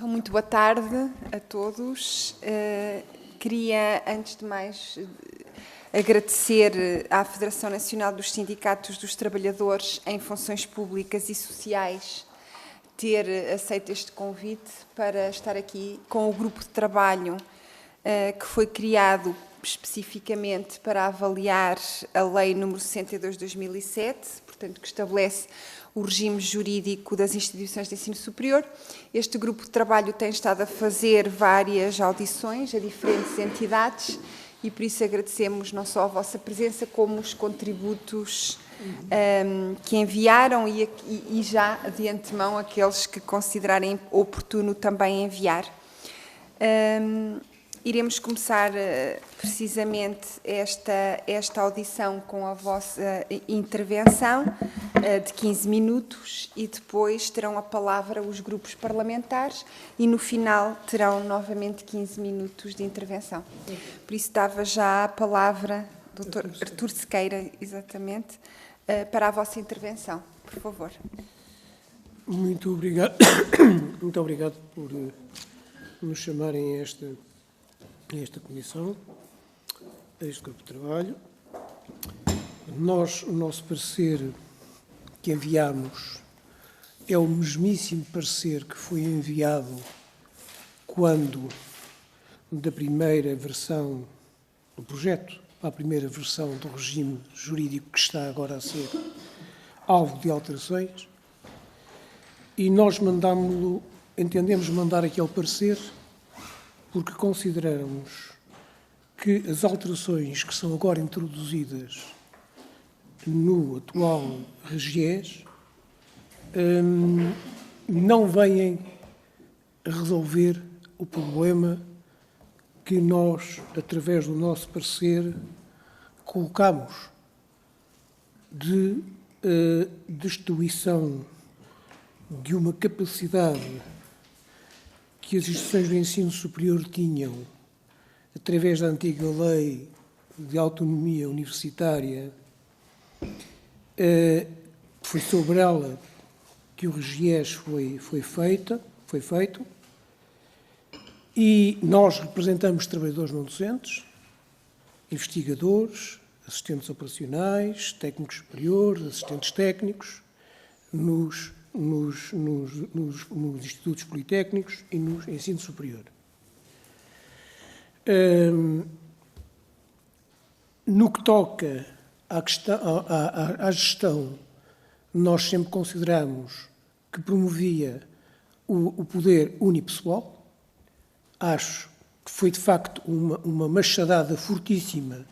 Então, muito boa tarde a todos. Queria, antes de mais, agradecer à Federação Nacional dos Sindicatos dos Trabalhadores em Funções Públicas e Sociais ter aceito este convite para estar aqui com o grupo de trabalho que foi criado especificamente para avaliar a Lei nº 62 de 2007, portanto, que estabelece o regime jurídico das instituições de ensino superior. Este grupo de trabalho tem estado a fazer várias audições a diferentes entidades e por isso agradecemos não só a vossa presença como os contributos que enviaram e já de antemão aqueles que considerarem oportuno também enviar. Iremos começar precisamente esta audição com a vossa intervenção de 15 minutos e depois terão a palavra os grupos parlamentares e no final terão novamente 15 minutos de intervenção. Por isso dava já a palavra, Dr. Artur Sequeira, exatamente, para a vossa intervenção. Por favor. Muito obrigado. Muito obrigado por nos chamarem a esta comissão, a este grupo de trabalho. O nosso parecer que enviámos é o mesmíssimo parecer que foi enviado quando da primeira versão do projeto, à primeira versão do regime jurídico que está agora a ser alvo de alterações, e nós entendemos mandar aquele parecer porque consideramos que as alterações que são agora introduzidas no atual RGES não vêm resolver o problema que nós, através do nosso parecer, colocamos de destruição de uma capacidade que as instituições do ensino superior tinham, através da antiga lei de autonomia universitária, foi sobre ela que o RGES foi feito, e nós representamos trabalhadores não docentes, investigadores, assistentes operacionais, técnicos superiores, assistentes técnicos, nos institutos politécnicos e no ensino superior. No que toca à gestão, nós sempre consideramos que promovia o poder unipessoal. Acho que foi, de facto, uma machadada fortíssima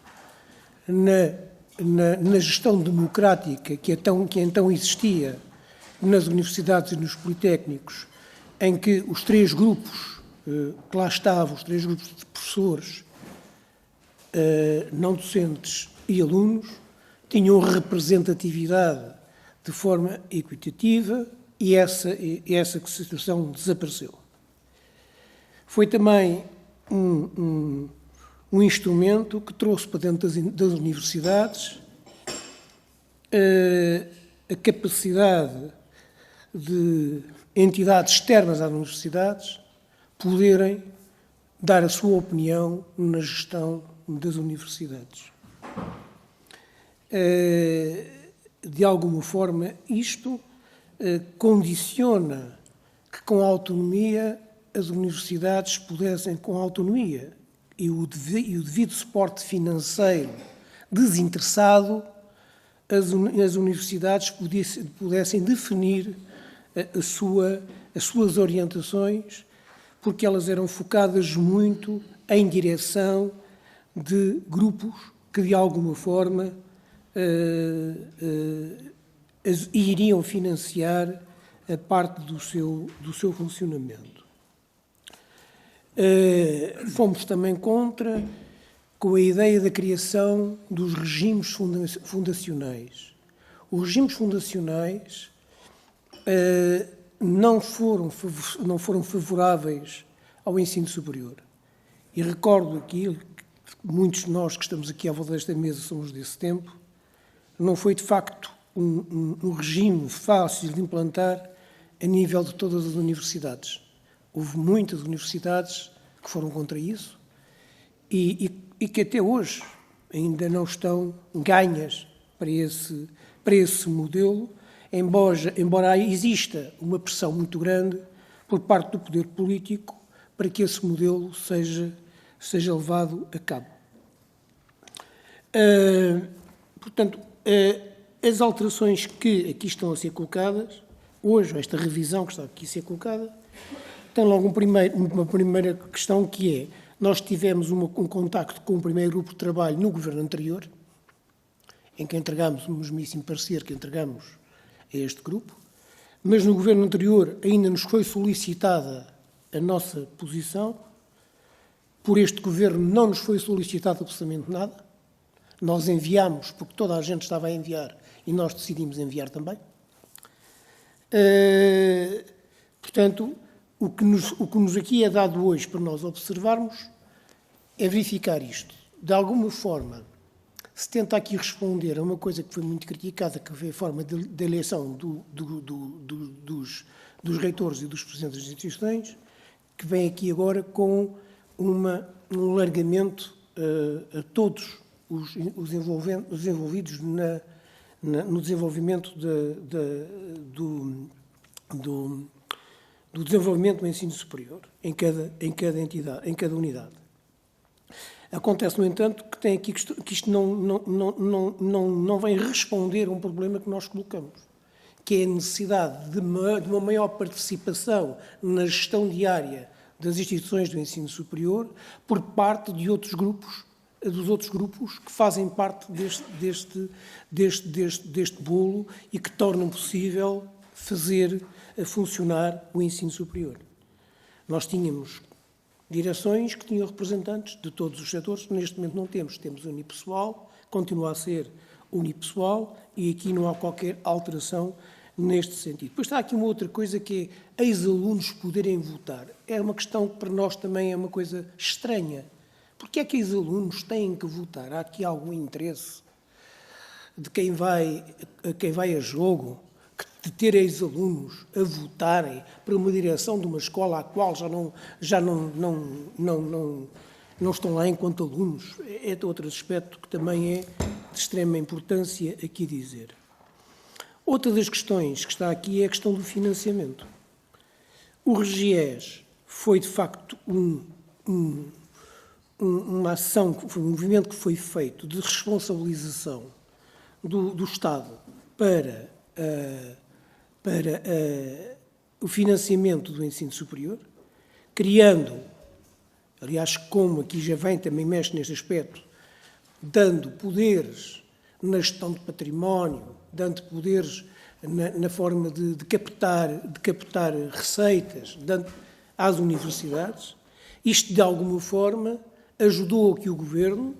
na gestão democrática que então existia nas universidades e nos politécnicos, em que os três grupos que lá estavam, os três grupos de professores, não docentes e alunos, tinham representatividade de forma equitativa e essa situação desapareceu. Foi também um instrumento que trouxe para dentro das universidades a capacidade de entidades externas às universidades poderem dar a sua opinião na gestão das universidades. De alguma forma, isto condiciona que, com a autonomia, as universidades pudessem, com a autonomia e o devido suporte financeiro desinteressado, as universidades pudessem definir as suas orientações, porque elas eram focadas muito em direção de grupos que, de alguma forma, iriam financiar a parte do seu funcionamento. Fomos também contra com a ideia da criação dos regimes fundacionais. Os regimes fundacionais não foram favoráveis ao ensino superior. E recordo aqui, muitos de nós que estamos aqui à volta desta mesa somos desse tempo, não foi de facto um regime fácil de implantar a nível de todas as universidades. houve muitas universidades que foram contra isso e que até hoje ainda não estão ganhas para esse modelo, embora exista uma pressão muito grande por parte do poder político para que esse modelo seja levado a cabo. Portanto, as alterações que aqui estão a ser colocadas, hoje, esta revisão que está aqui a ser colocada, tem logo uma primeira questão que é, nós tivemos um contacto com o primeiro grupo de trabalho no governo anterior, em que entregámos um mesmíssimo parecer que entregamos a este grupo, mas no governo anterior ainda nos foi solicitada a nossa posição, por este governo não nos foi solicitado absolutamente nada, nós enviámos, porque toda a gente estava a enviar, e nós decidimos enviar também. Portanto, o que nos aqui é dado hoje para nós observarmos é verificar isto. De alguma forma, se tenta aqui responder a uma coisa que foi muito criticada, que foi a forma de eleição dos reitores e dos presidentes das instituições, que vem aqui agora com um alargamento a todos os envolvidos no desenvolvimento do desenvolvimento do ensino superior em cada entidade, em cada unidade. Acontece, no entanto, que tem aqui que isto não vem responder a um problema que nós colocamos, que é a necessidade de uma maior participação na gestão diária das instituições do ensino superior por parte de outros grupos, dos outros grupos que fazem parte deste bolo e que tornam possível fazer funcionar o ensino superior. Nós tínhamos direções que tinham representantes de todos os setores, neste momento não temos. Temos unipessoal, continua a ser unipessoal e aqui não há qualquer alteração neste sentido. Depois está aqui uma outra coisa que é ex-alunos poderem votar. É uma questão que para nós também é uma coisa estranha. Porque é que ex-alunos têm que votar? Há aqui algum interesse de quem vai a jogo, de ter ex-alunos a votarem para uma direção de uma escola à qual já não estão lá enquanto alunos? É outro aspecto que também é de extrema importância aqui dizer. Outra das questões que está aqui é a questão do financiamento. O RGES foi, de facto, uma ação, um movimento que foi feito de responsabilização do Estado para o financiamento do ensino superior, criando, aliás, como aqui já vem, também mexe neste aspecto, dando poderes na gestão de património, dando poderes na forma de captar receitas, dando às universidades. Isto, de alguma forma, ajudou a que o Governo,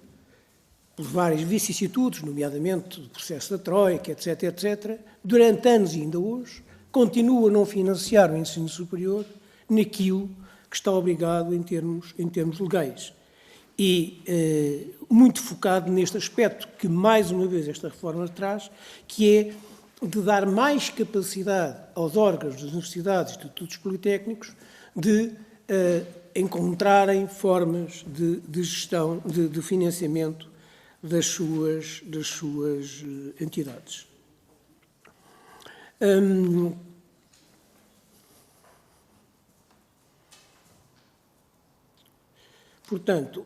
por várias vicissitudes, nomeadamente do processo da Troika, etc., durante anos e ainda hoje, continua a não financiar o ensino superior naquilo que está obrigado em termos legais. E muito focado neste aspecto que, mais uma vez, esta reforma traz, que é de dar mais capacidade aos órgãos das universidades e institutos politécnicos de encontrarem formas de gestão, de financiamento das suas entidades. Portanto,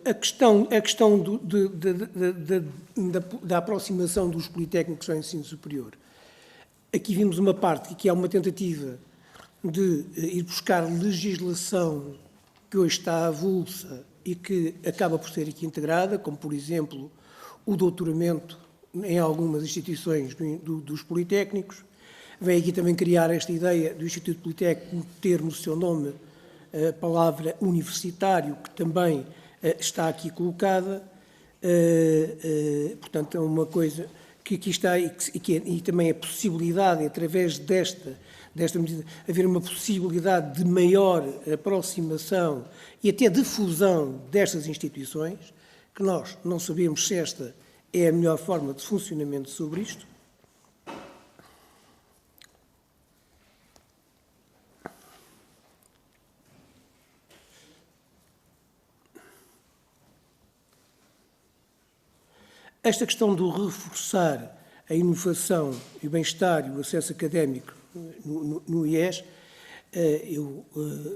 a questão da aproximação dos politécnicos ao ensino superior. Aqui vimos uma parte que é uma tentativa de ir buscar legislação que hoje está avulsa e que acaba por ser aqui integrada, como, por exemplo, o doutoramento em algumas instituições dos politécnicos. Vem aqui também criar esta ideia do Instituto Politécnico ter no seu nome a palavra universitário, que também está aqui colocada. Portanto, é uma coisa que aqui está e também a possibilidade, através desta medida, haver uma possibilidade de maior aproximação e até de fusão destas instituições, que nós não sabemos se esta é a melhor forma de funcionamento sobre isto. esta questão do reforçar a inovação e o bem-estar e o acesso académico no IES, eu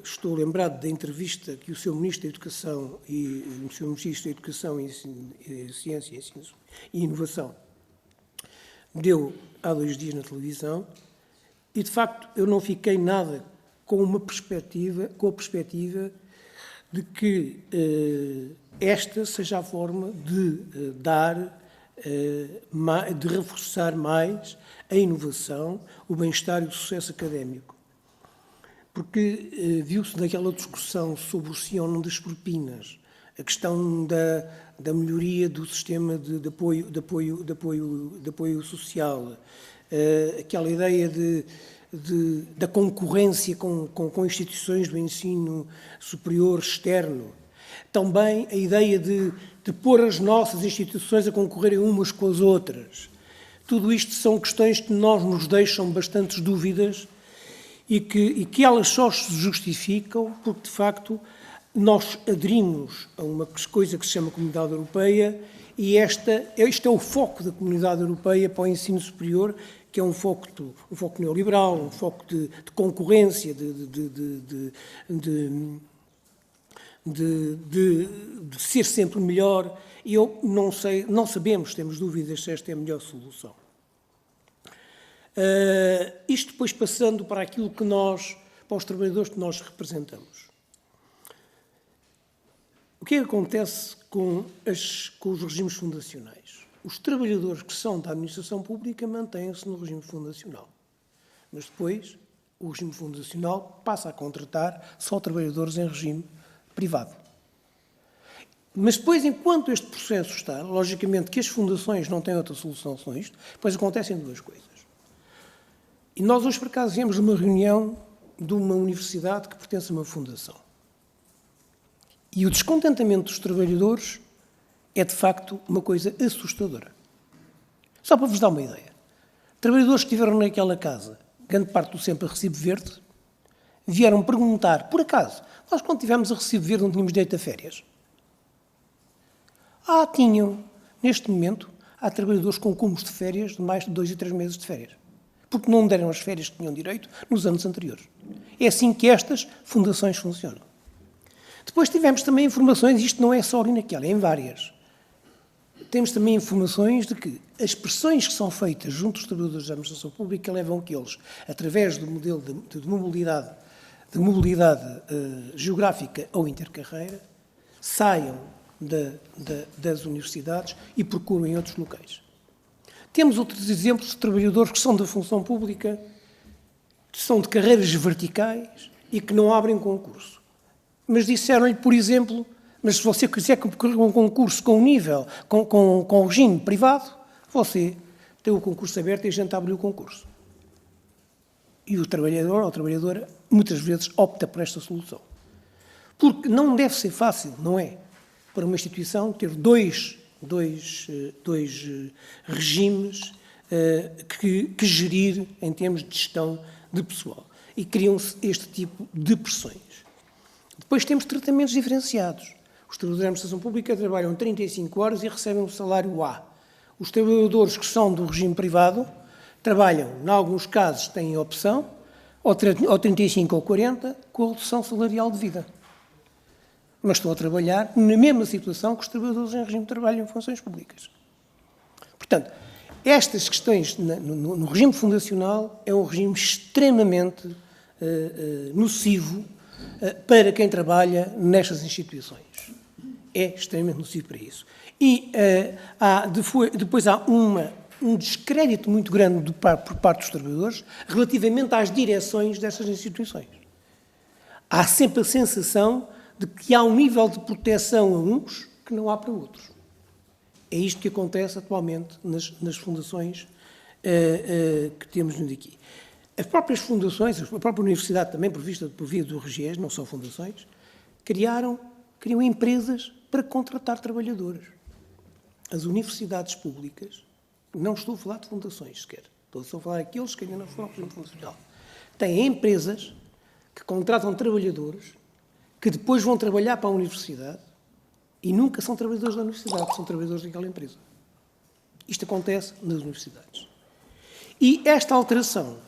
estou lembrado da entrevista que o Sr. Ministro da Educação e o Sr. Ministro da Educação e Ciência e Inovação deu há 2 dias na televisão e, de facto, eu não fiquei nada com a perspectiva de que esta seja a forma de de reforçar mais a inovação, o bem-estar e o sucesso académico. Porque viu-se naquela discussão sobre o sim ou não das propinas, a questão da melhoria do sistema de apoio social, aquela ideia da concorrência com instituições do ensino superior externo. Também a ideia de pôr as nossas instituições a concorrerem umas com as outras. Tudo isto são questões que nos deixam bastantes dúvidas e que elas só se justificam porque, de facto, nós aderimos a uma coisa que se chama Comunidade Europeia e este é o foco da Comunidade Europeia para o ensino superior, que é um foco neoliberal, um foco de concorrência, de ser sempre melhor, e eu não sabemos, temos dúvidas se esta é a melhor solução. Isto depois passando para aquilo que para os trabalhadores que nós representamos. O que é que acontece com os regimes fundacionais? Os trabalhadores que são da administração pública mantêm-se no regime fundacional, mas depois o regime fundacional passa a contratar só trabalhadores em regime privado. Mas depois, enquanto este processo está, logicamente que as fundações não têm outra solução senão isto, depois acontecem 2 coisas. E nós hoje, por acaso, viemos de uma reunião de uma universidade que pertence a uma fundação. E o descontentamento dos trabalhadores é, de facto, uma coisa assustadora. Só para vos dar uma ideia. Trabalhadores que estiveram naquela casa, grande parte do tempo a recibo verde, vieram perguntar, por acaso, nós quando tivemos a recibo verde não tínhamos direito a férias? Tinham. Neste momento, há trabalhadores com cúmulos de férias de mais de 2 e 3 meses de férias. Porque não deram as férias que tinham direito nos anos anteriores. É assim que estas fundações funcionam. Depois tivemos também informações, isto não é só ali naquela, é em várias. Temos também informações de que as pressões que são feitas junto aos trabalhadores da administração pública levam a que eles, através do modelo de mobilidade geográfica ou intercarreira, saiam das universidades e procurem outros locais. Temos outros exemplos de trabalhadores que são da função pública, que são de carreiras verticais e que não abrem concurso. Mas disseram-lhe, por exemplo, mas se você quiser concorrer um concurso com nível, com regime privado, você tem o concurso aberto e a gente abre o concurso. E o trabalhador ou a trabalhadora, muitas vezes, opta por esta solução. Porque não deve ser fácil, não é? Para uma instituição ter dois regimes que gerir em termos de gestão de pessoal. E criam-se este tipo de pressões. Depois temos tratamentos diferenciados. Os trabalhadores da administração pública trabalham 35 horas e recebem um salário A. Os trabalhadores que são do regime privado trabalham, em alguns casos, têm opção, ou 35 ou 40, com a redução salarial de vida. Mas estão a trabalhar na mesma situação que os trabalhadores em regime de trabalho em funções públicas. Portanto, estas questões no regime fundacional é um regime extremamente nocivo para quem trabalha nestas instituições. É extremamente nocivo para isso. E depois há um descrédito muito grande por parte dos trabalhadores relativamente às direções destas instituições. Há sempre a sensação de que há um nível de proteção a uns que não há para outros. É isto que acontece atualmente nas fundações que temos aqui. As próprias fundações, a própria universidade também, por via do RGES, não são fundações, criam empresas para contratar trabalhadores. As universidades públicas, não estou a falar de fundações sequer, estou a falar daqueles que ainda não foram regime fundacional, têm empresas que contratam trabalhadores que depois vão trabalhar para a universidade e nunca são trabalhadores da universidade, são trabalhadores daquela empresa. Isto acontece nas universidades. E esta alteração,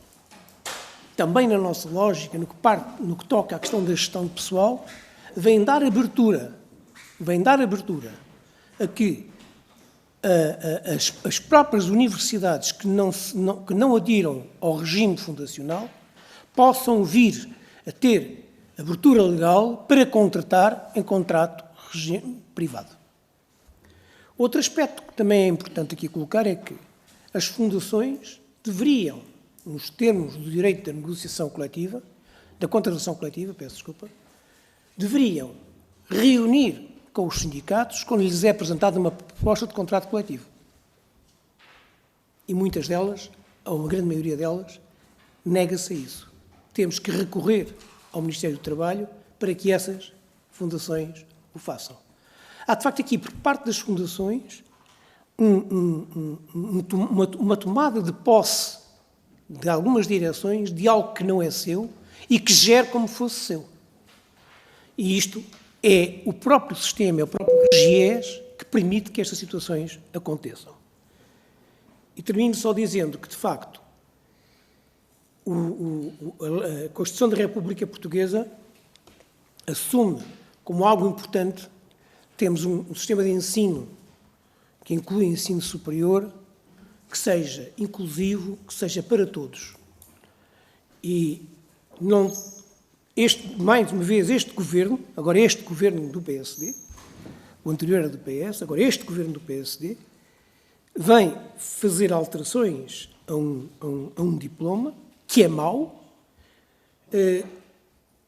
também na nossa lógica, no que toca à questão da gestão pessoal, vem dar abertura a que as próprias universidades que não adiram ao regime fundacional possam vir a ter abertura legal para contratar em contrato regime privado. Outro aspecto que também é importante aqui colocar é que as fundações deveriam, nos termos do direito da negociação coletiva, da contratação coletiva, deveriam reunir com os sindicatos quando lhes é apresentada uma proposta de contrato coletivo. E muitas delas, ou uma grande maioria delas, nega-se a isso. Temos que recorrer ao Ministério do Trabalho para que essas fundações o façam. Há, de facto, aqui, por parte das fundações, uma tomada de posse de algumas direções de algo que não é seu e que gere como fosse seu. E isto é o próprio sistema, é o próprio RGES que permite que estas situações aconteçam. E termino só dizendo que, de facto, a Constituição da República Portuguesa assume como algo importante, temos um sistema de ensino que inclui ensino superior, que seja inclusivo, que seja para todos. E não, mais uma vez, este governo, agora este governo do PSD, o anterior era do PS, agora este governo do PSD, vem fazer alterações a um diploma, que é mau,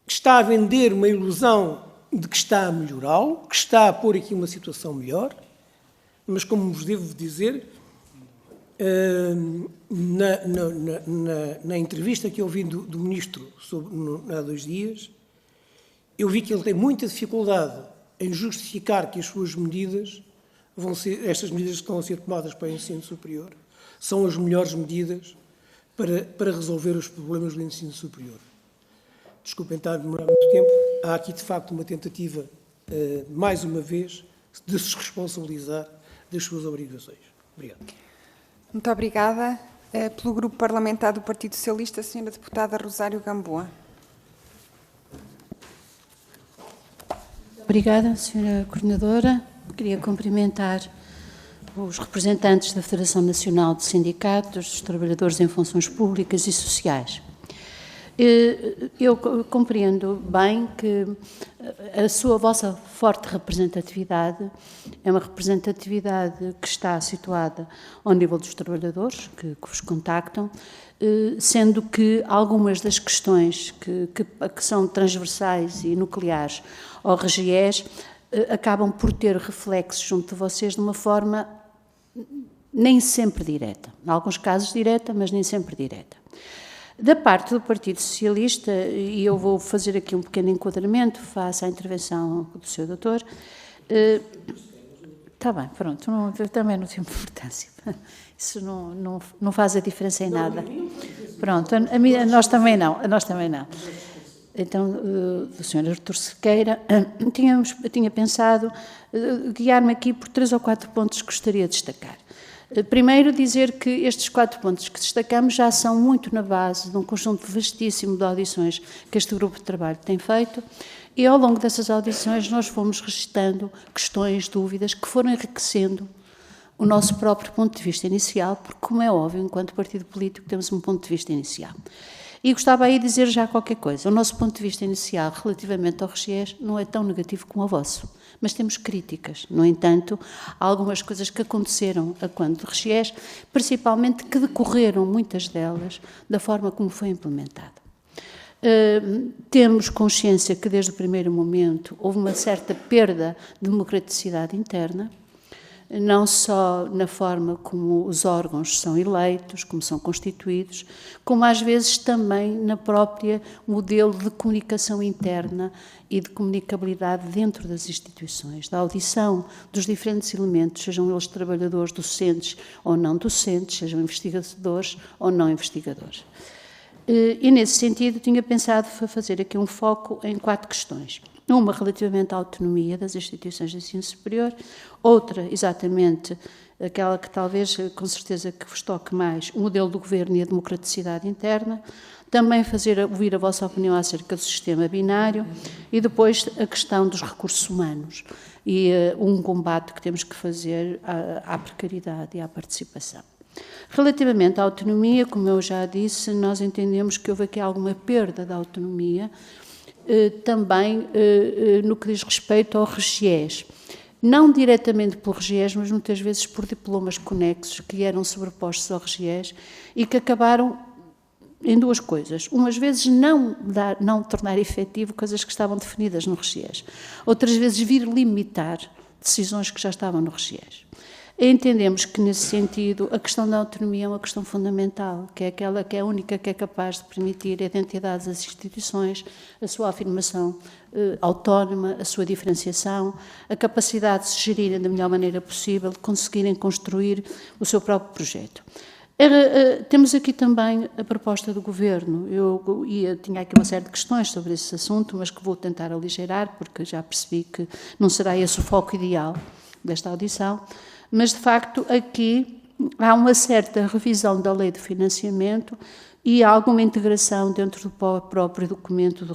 está a vender uma ilusão de que está a melhorá-lo, que está a pôr aqui uma situação melhor, mas, como vos devo dizer, na entrevista que eu ouvi do Ministro há 2 dias, eu vi que ele tem muita dificuldade em justificar que as suas medidas estas medidas que estão a ser tomadas para o ensino superior são as melhores medidas para resolver os problemas do ensino superior. Desculpem estar a demorar muito tempo. Há aqui, de facto, uma tentativa, mais uma vez, de se responsabilizar das suas obrigações. Obrigado. Muito obrigada. Pelo Grupo Parlamentar do Partido Socialista, a Sra. Deputada Rosário Gamboa. Obrigada, Sra. Coordenadora. Queria cumprimentar os representantes da Federação Nacional de Sindicatos, dos Trabalhadores em Funções Públicas e Sociais. Eu compreendo bem que a vossa forte representatividade é uma representatividade que está situada ao nível dos trabalhadores que vos contactam, sendo que algumas das questões que são transversais e nucleares ao RGES acabam por ter reflexos junto de vocês de uma forma nem sempre direta. Em alguns casos direta, mas nem sempre direta. Da parte do Partido Socialista, e eu vou fazer aqui um pequeno enquadramento face à intervenção do Sr. Doutor. Está bem, pronto, também não tem importância. Isso não faz a diferença em nada. Pronto, nós também não. Então, o Sr. Artur Sequeira, tinha pensado guiar-me aqui por 3 ou 4 pontos que gostaria de destacar. Primeiro, dizer que estes 4 pontos que destacamos já são muito na base de um conjunto vastíssimo de audições que este grupo de trabalho tem feito e, ao longo dessas audições, nós fomos registando questões, dúvidas, que foram enriquecendo o nosso próprio ponto de vista inicial, porque, como é óbvio, enquanto partido político temos um ponto de vista inicial. E gostava aí de dizer já qualquer coisa. O nosso ponto de vista inicial relativamente ao RGES não é tão negativo como o vosso, mas temos críticas. No entanto, há algumas coisas que aconteceram a quando do RGES, principalmente que decorreram, muitas delas, da forma como foi implementado. Temos consciência que, desde o primeiro momento, houve uma certa perda de democraticidade interna, não só na forma como os órgãos são eleitos, como são constituídos, como às vezes também na própria modelo de comunicação interna e de comunicabilidade dentro das instituições, da audição dos diferentes elementos, sejam eles trabalhadores, docentes ou não docentes, sejam investigadores ou não investigadores. E nesse sentido tinha pensado fazer aqui um foco em 4 questões. Uma relativamente à autonomia das instituições de ensino superior, outra exatamente aquela que talvez, com certeza, que vos toque mais, o modelo do governo e a democraticidade interna, também ouvir a vossa opinião acerca do sistema binário e depois a questão dos recursos humanos e um combate que temos que fazer à precariedade e à participação. Relativamente à autonomia, como eu já disse, nós entendemos que houve aqui alguma perda da autonomia, também no que diz respeito ao RGES. Não diretamente pelo RGES, mas muitas vezes por diplomas conexos que eram sobrepostos ao RGES e que acabaram em duas coisas. Umas vezes não tornar efetivo coisas que estavam definidas no RGES. Outras vezes vir limitar decisões que já estavam no RGES. Entendemos que, nesse sentido, a questão da autonomia é uma questão fundamental, que é aquela que é a única que é capaz de permitir a identidade das instituições, a sua afirmação autónoma, a sua diferenciação, a capacidade de se gerirem da melhor maneira possível, de conseguirem construir o seu próprio projeto. Temos aqui também a proposta do Governo. Eu tinha aqui uma série de questões sobre esse assunto, mas que vou tentar aligeirar, porque já percebi que não será esse o foco ideal desta audição. Mas, de facto, aqui há uma certa revisão da lei de financiamento e há alguma integração dentro do próprio documento do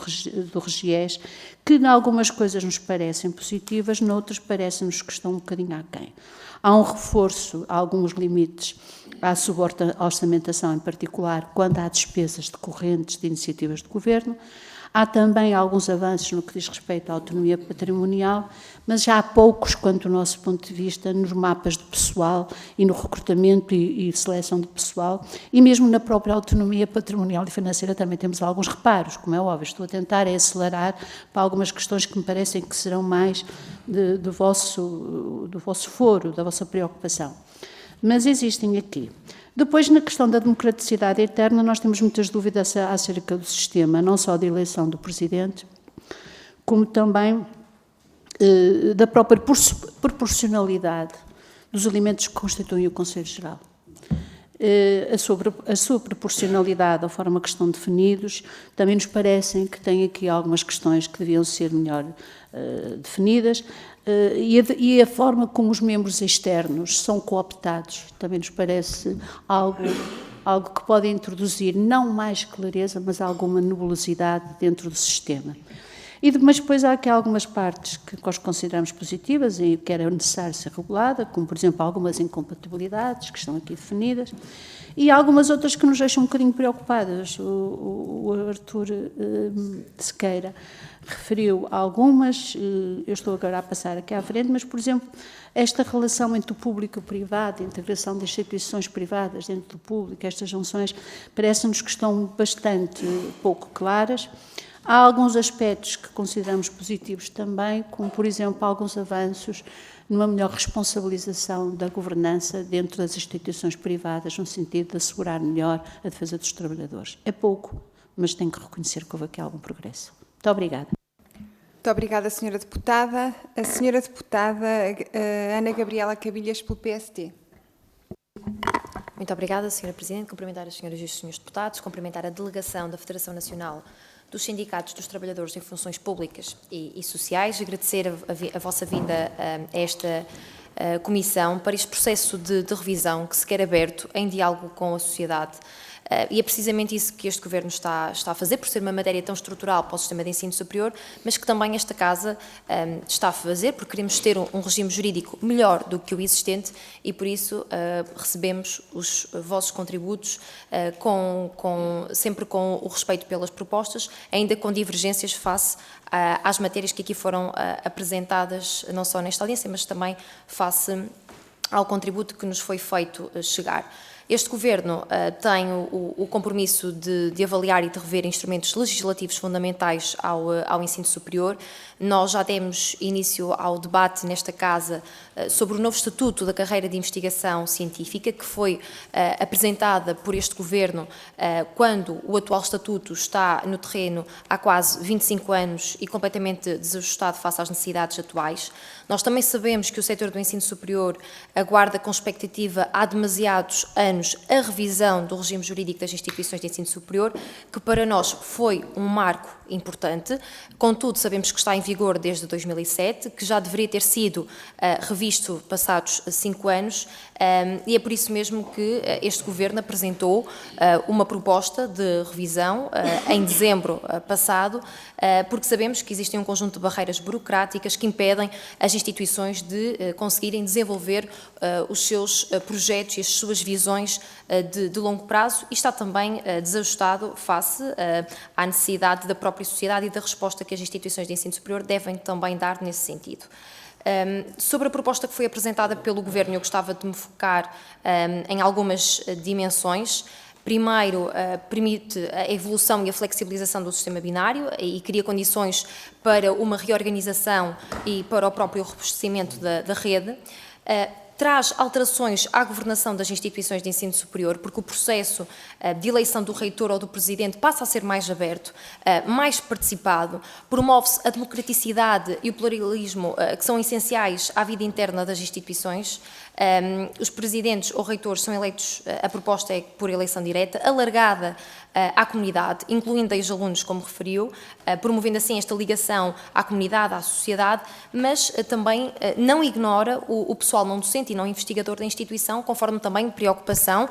RGES, que em algumas coisas nos parecem positivas, noutras parecem-nos que estão um bocadinho aquém. Há um reforço, há alguns limites à suborçamentação, em particular, quando há despesas decorrentes de iniciativas do Governo. Há também alguns avanços no que diz respeito à autonomia patrimonial, mas já há poucos, quanto do nosso ponto de vista, nos mapas de pessoal e no recrutamento e seleção de pessoal, e mesmo na própria autonomia patrimonial e financeira também temos alguns reparos, como é óbvio. Estou a tentar acelerar para algumas questões que me parecem que serão mais do vosso foro, da vossa preocupação. Mas existem aqui. Depois, na questão da democraticidade interna, nós temos muitas dúvidas acerca do sistema, não só da eleição do Presidente, como também da própria proporcionalidade dos elementos que constituem o Conselho Geral. A sua proporcionalidade, a forma que estão definidos, também nos parecem que tem aqui algumas questões que deviam ser melhor definidas, e a forma como os membros externos são cooptados também nos parece algo que pode introduzir não mais clareza, mas alguma nebulosidade dentro do sistema. Mas depois há aqui algumas partes que nós consideramos positivas e que era necessário ser regulada, como, por exemplo, algumas incompatibilidades que estão aqui definidas, e algumas outras que nos deixam um bocadinho preocupadas. O Artur Sequeira referiu algumas, eu estou agora a passar aqui à frente, mas, por exemplo, esta relação entre o público e o privado, a integração de instituições privadas dentro do público, estas junções, parece-nos que estão bastante pouco claras. Há alguns aspectos que consideramos positivos também, como, por exemplo, alguns avanços numa melhor responsabilização da governança dentro das instituições privadas, no sentido de assegurar melhor a defesa dos trabalhadores. É pouco, mas tenho que reconhecer que houve aqui algum progresso. Muito obrigada. Muito obrigada, Sra. Deputada. A Sra. Deputada Ana Gabriela Cabilhas, pelo PSD. Muito obrigada, Sra. Presidente. Cumprimentar as senhoras e os senhores deputados, cumprimentar a delegação da Federação Nacional dos Sindicatos dos Trabalhadores em Funções Públicas e Sociais, agradecer a vossa vinda a esta comissão para este processo de revisão que se quer aberto em diálogo com a sociedade. E é precisamente isso que este Governo está a fazer, por ser uma matéria tão estrutural para o sistema de ensino superior, mas que também esta Casa está a fazer, porque queremos ter um regime jurídico melhor do que o existente e, por isso, recebemos os vossos contributos sempre com o respeito pelas propostas, ainda com divergências face às matérias que aqui foram apresentadas, não só nesta audiência, mas também face ao contributo que nos foi feito chegar. Este Governo tem o compromisso de avaliar e de rever instrumentos legislativos fundamentais ao ensino superior. Nós já demos início ao debate nesta Casa sobre o novo Estatuto da Carreira de Investigação Científica, que foi apresentada por este Governo quando o atual Estatuto está no terreno há quase 25 anos e completamente desajustado face às necessidades atuais. Nós também sabemos que o setor do ensino superior aguarda com expectativa há demasiados anos anos a revisão do regime jurídico das instituições de ensino superior, que para nós foi um marco importante. Contudo, sabemos que está em vigor desde 2007, que já deveria ter sido revisto passados 5 anos, e é por isso mesmo que este Governo apresentou uma proposta de revisão em dezembro passado, porque sabemos que existem um conjunto de barreiras burocráticas que impedem as instituições de conseguirem desenvolver os seus projetos e as suas visões de longo prazo, e está também desajustado face à necessidade da própria sociedade e da resposta que as instituições de ensino superior devem também dar nesse sentido. Sobre a proposta que foi apresentada pelo Governo, eu gostava de me focar em algumas dimensões. Primeiro, permite a evolução e a flexibilização do sistema binário e cria condições para uma reorganização e para o próprio robustecimento da rede. Traz alterações à governação das instituições de ensino superior, porque o processo de eleição do reitor ou do presidente passa a ser mais aberto, mais participado, promove-se a democraticidade e o pluralismo que são essenciais à vida interna das instituições. Os presidentes ou reitores são eleitos, a proposta é por eleição direta, alargada à comunidade, incluindo os alunos, como referiu, promovendo assim esta ligação à comunidade, à sociedade, mas também não ignora o pessoal não docente e não investigador da instituição, conforme também preocupação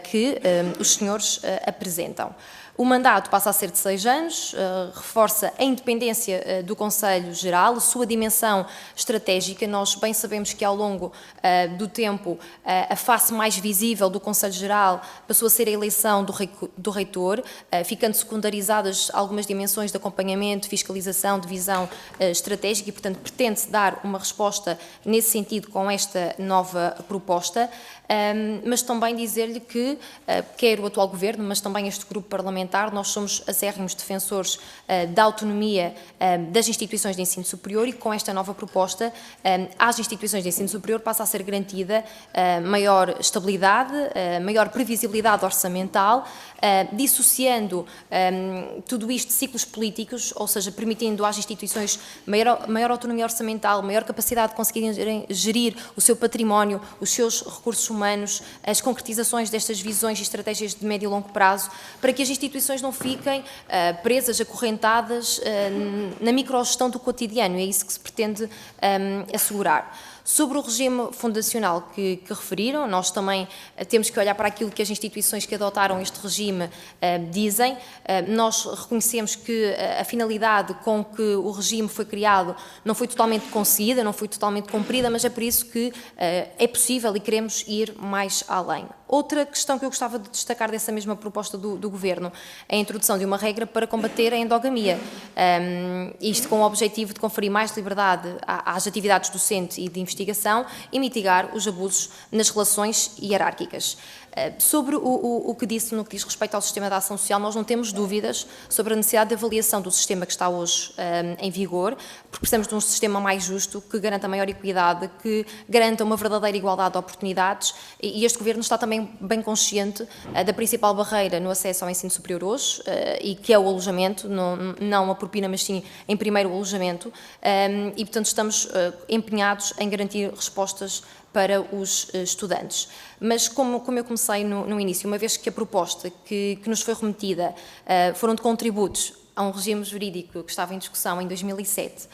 que os senhores apresentam. O mandato passa a ser de 6 anos, reforça a independência do Conselho Geral, a sua dimensão estratégica. Nós bem sabemos que ao longo do tempo a face mais visível do Conselho Geral passou a ser a eleição do reitor, ficando secundarizadas algumas dimensões de acompanhamento, fiscalização, de visão estratégica e, portanto, pretende-se dar uma resposta nesse sentido com esta nova proposta. Mas também dizer-lhe que, quer o atual Governo, mas também este grupo parlamentar, nós somos acérrimos defensores da autonomia das instituições de ensino superior e com esta nova proposta às instituições de ensino superior passa a ser garantida maior estabilidade, maior previsibilidade orçamental, dissociando tudo isto de ciclos políticos, ou seja, permitindo às instituições maior autonomia orçamental, maior capacidade de conseguirem gerir o seu património, os seus recursos humanos, as concretizações destas visões e estratégias de médio e longo prazo, para que as instituições não fiquem presas, acorrentadas na microgestão do cotidiano. É isso que se pretende assegurar. Sobre o regime fundacional que referiram, nós também temos que olhar para aquilo que as instituições que adotaram este regime dizem. Nós reconhecemos que a finalidade com que o regime foi criado não foi totalmente conseguida, não foi totalmente cumprida, mas é por isso que é possível e queremos ir mais além. Outra questão que eu gostava de destacar dessa mesma proposta do Governo é a introdução de uma regra para combater a endogamia. Isto com o objetivo de conferir mais liberdade às atividades docente e de investigação e mitigar os abusos nas relações hierárquicas. Sobre o que disse no que diz respeito ao sistema de ação social, nós não temos dúvidas sobre a necessidade de avaliação do sistema que está hoje em vigor, porque precisamos de um sistema mais justo, que garanta maior equidade, que garanta uma verdadeira igualdade de oportunidades, e este Governo está também bem consciente da principal barreira no acesso ao ensino superior hoje, e que é o alojamento, não a propina, mas sim em primeiro o alojamento, e portanto estamos empenhados em garantir respostas para os estudantes. Mas como eu comecei no início, uma vez que a proposta que nos foi remetida foram de contributos a um regime jurídico que estava em discussão em 2007,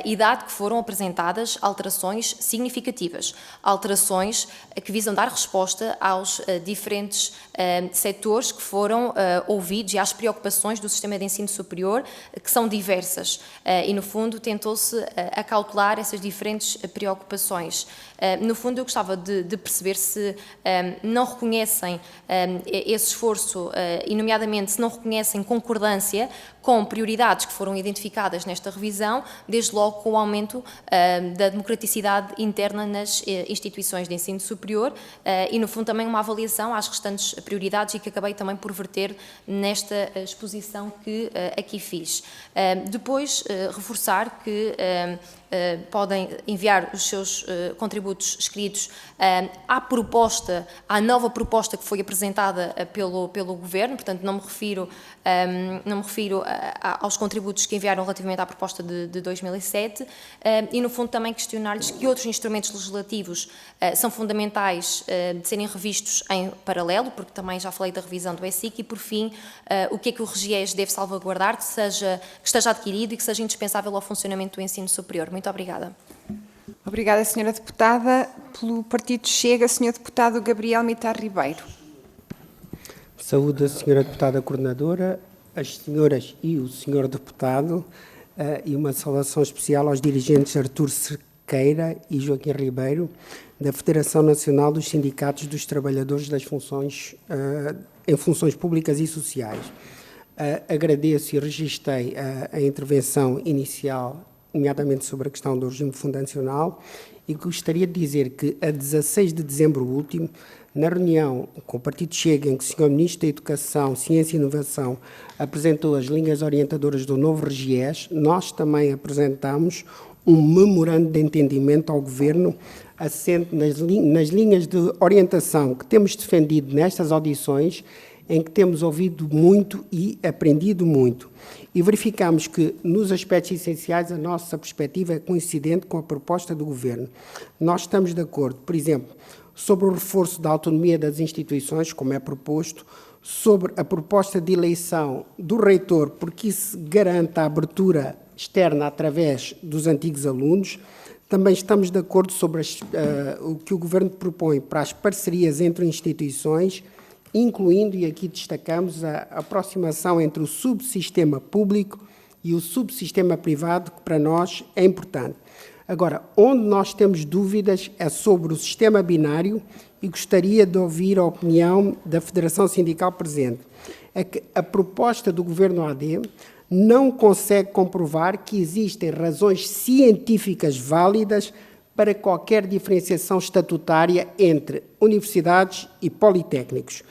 e dado que foram apresentadas alterações significativas, alterações que visam dar resposta aos diferentes setores que foram ouvidos e às preocupações do sistema de ensino superior, que são diversas, e no fundo tentou-se acautelar essas diferentes preocupações. No fundo eu gostava de perceber se não reconhecem esse esforço e nomeadamente se não reconhecem concordância com prioridades que foram identificadas nesta revisão, desde logo com o aumento da democraticidade interna nas instituições de ensino superior e, no fundo, também uma avaliação às restantes prioridades e que acabei também por verter nesta exposição que aqui fiz. Depois, reforçar que podem enviar os seus contributos escritos à nova proposta que foi apresentada pelo Governo, portanto não me refiro aos contributos que enviaram relativamente à proposta de 2007, 2007, e no fundo também questionar-lhes que outros instrumentos legislativos são fundamentais de serem revistos em paralelo, porque também já falei da revisão do ESIC, e por fim, o que é que o RGES deve salvaguardar, que esteja adquirido e que seja indispensável ao funcionamento do ensino superior. Muito obrigada. Obrigada, Sra. Deputada. Pelo Partido Chega, Sr. Deputado Gabriel Mitar Ribeiro. Saúdo a Sra. Deputada Coordenadora, as senhoras e o Sr. Deputado, e uma saudação especial aos dirigentes Artur Cerqueira e Joaquim Ribeiro, da Federação Nacional dos Sindicatos dos Trabalhadores das Funções, em Funções Públicas e Sociais. Agradeço e registrei a intervenção inicial, nomeadamente sobre a questão do regime fundacional, e gostaria de dizer que, a 16 de dezembro último, na reunião com o Partido Chega, em que o Sr. Ministro da Educação, Ciência e Inovação apresentou as linhas orientadoras do novo RGES, nós também apresentamos um memorando de entendimento ao Governo assente nas linhas de orientação que temos defendido nestas audições, em que temos ouvido muito e aprendido muito. E verificamos que, nos aspectos essenciais, a nossa perspectiva é coincidente com a proposta do Governo. Nós estamos de acordo, por exemplo, sobre o reforço da autonomia das instituições, como é proposto, sobre a proposta de eleição do reitor, porque isso garante a abertura externa através dos antigos alunos. Também estamos de acordo sobre o que o Governo propõe para as parcerias entre instituições, incluindo, e aqui destacamos, a aproximação entre o subsistema público e o subsistema privado, que para nós é importante. Agora, onde nós temos dúvidas é sobre o sistema binário, e gostaria de ouvir a opinião da Federação Sindical presente. É que a proposta do Governo AD não consegue comprovar que existem razões científicas válidas para qualquer diferenciação estatutária entre universidades e politécnicos.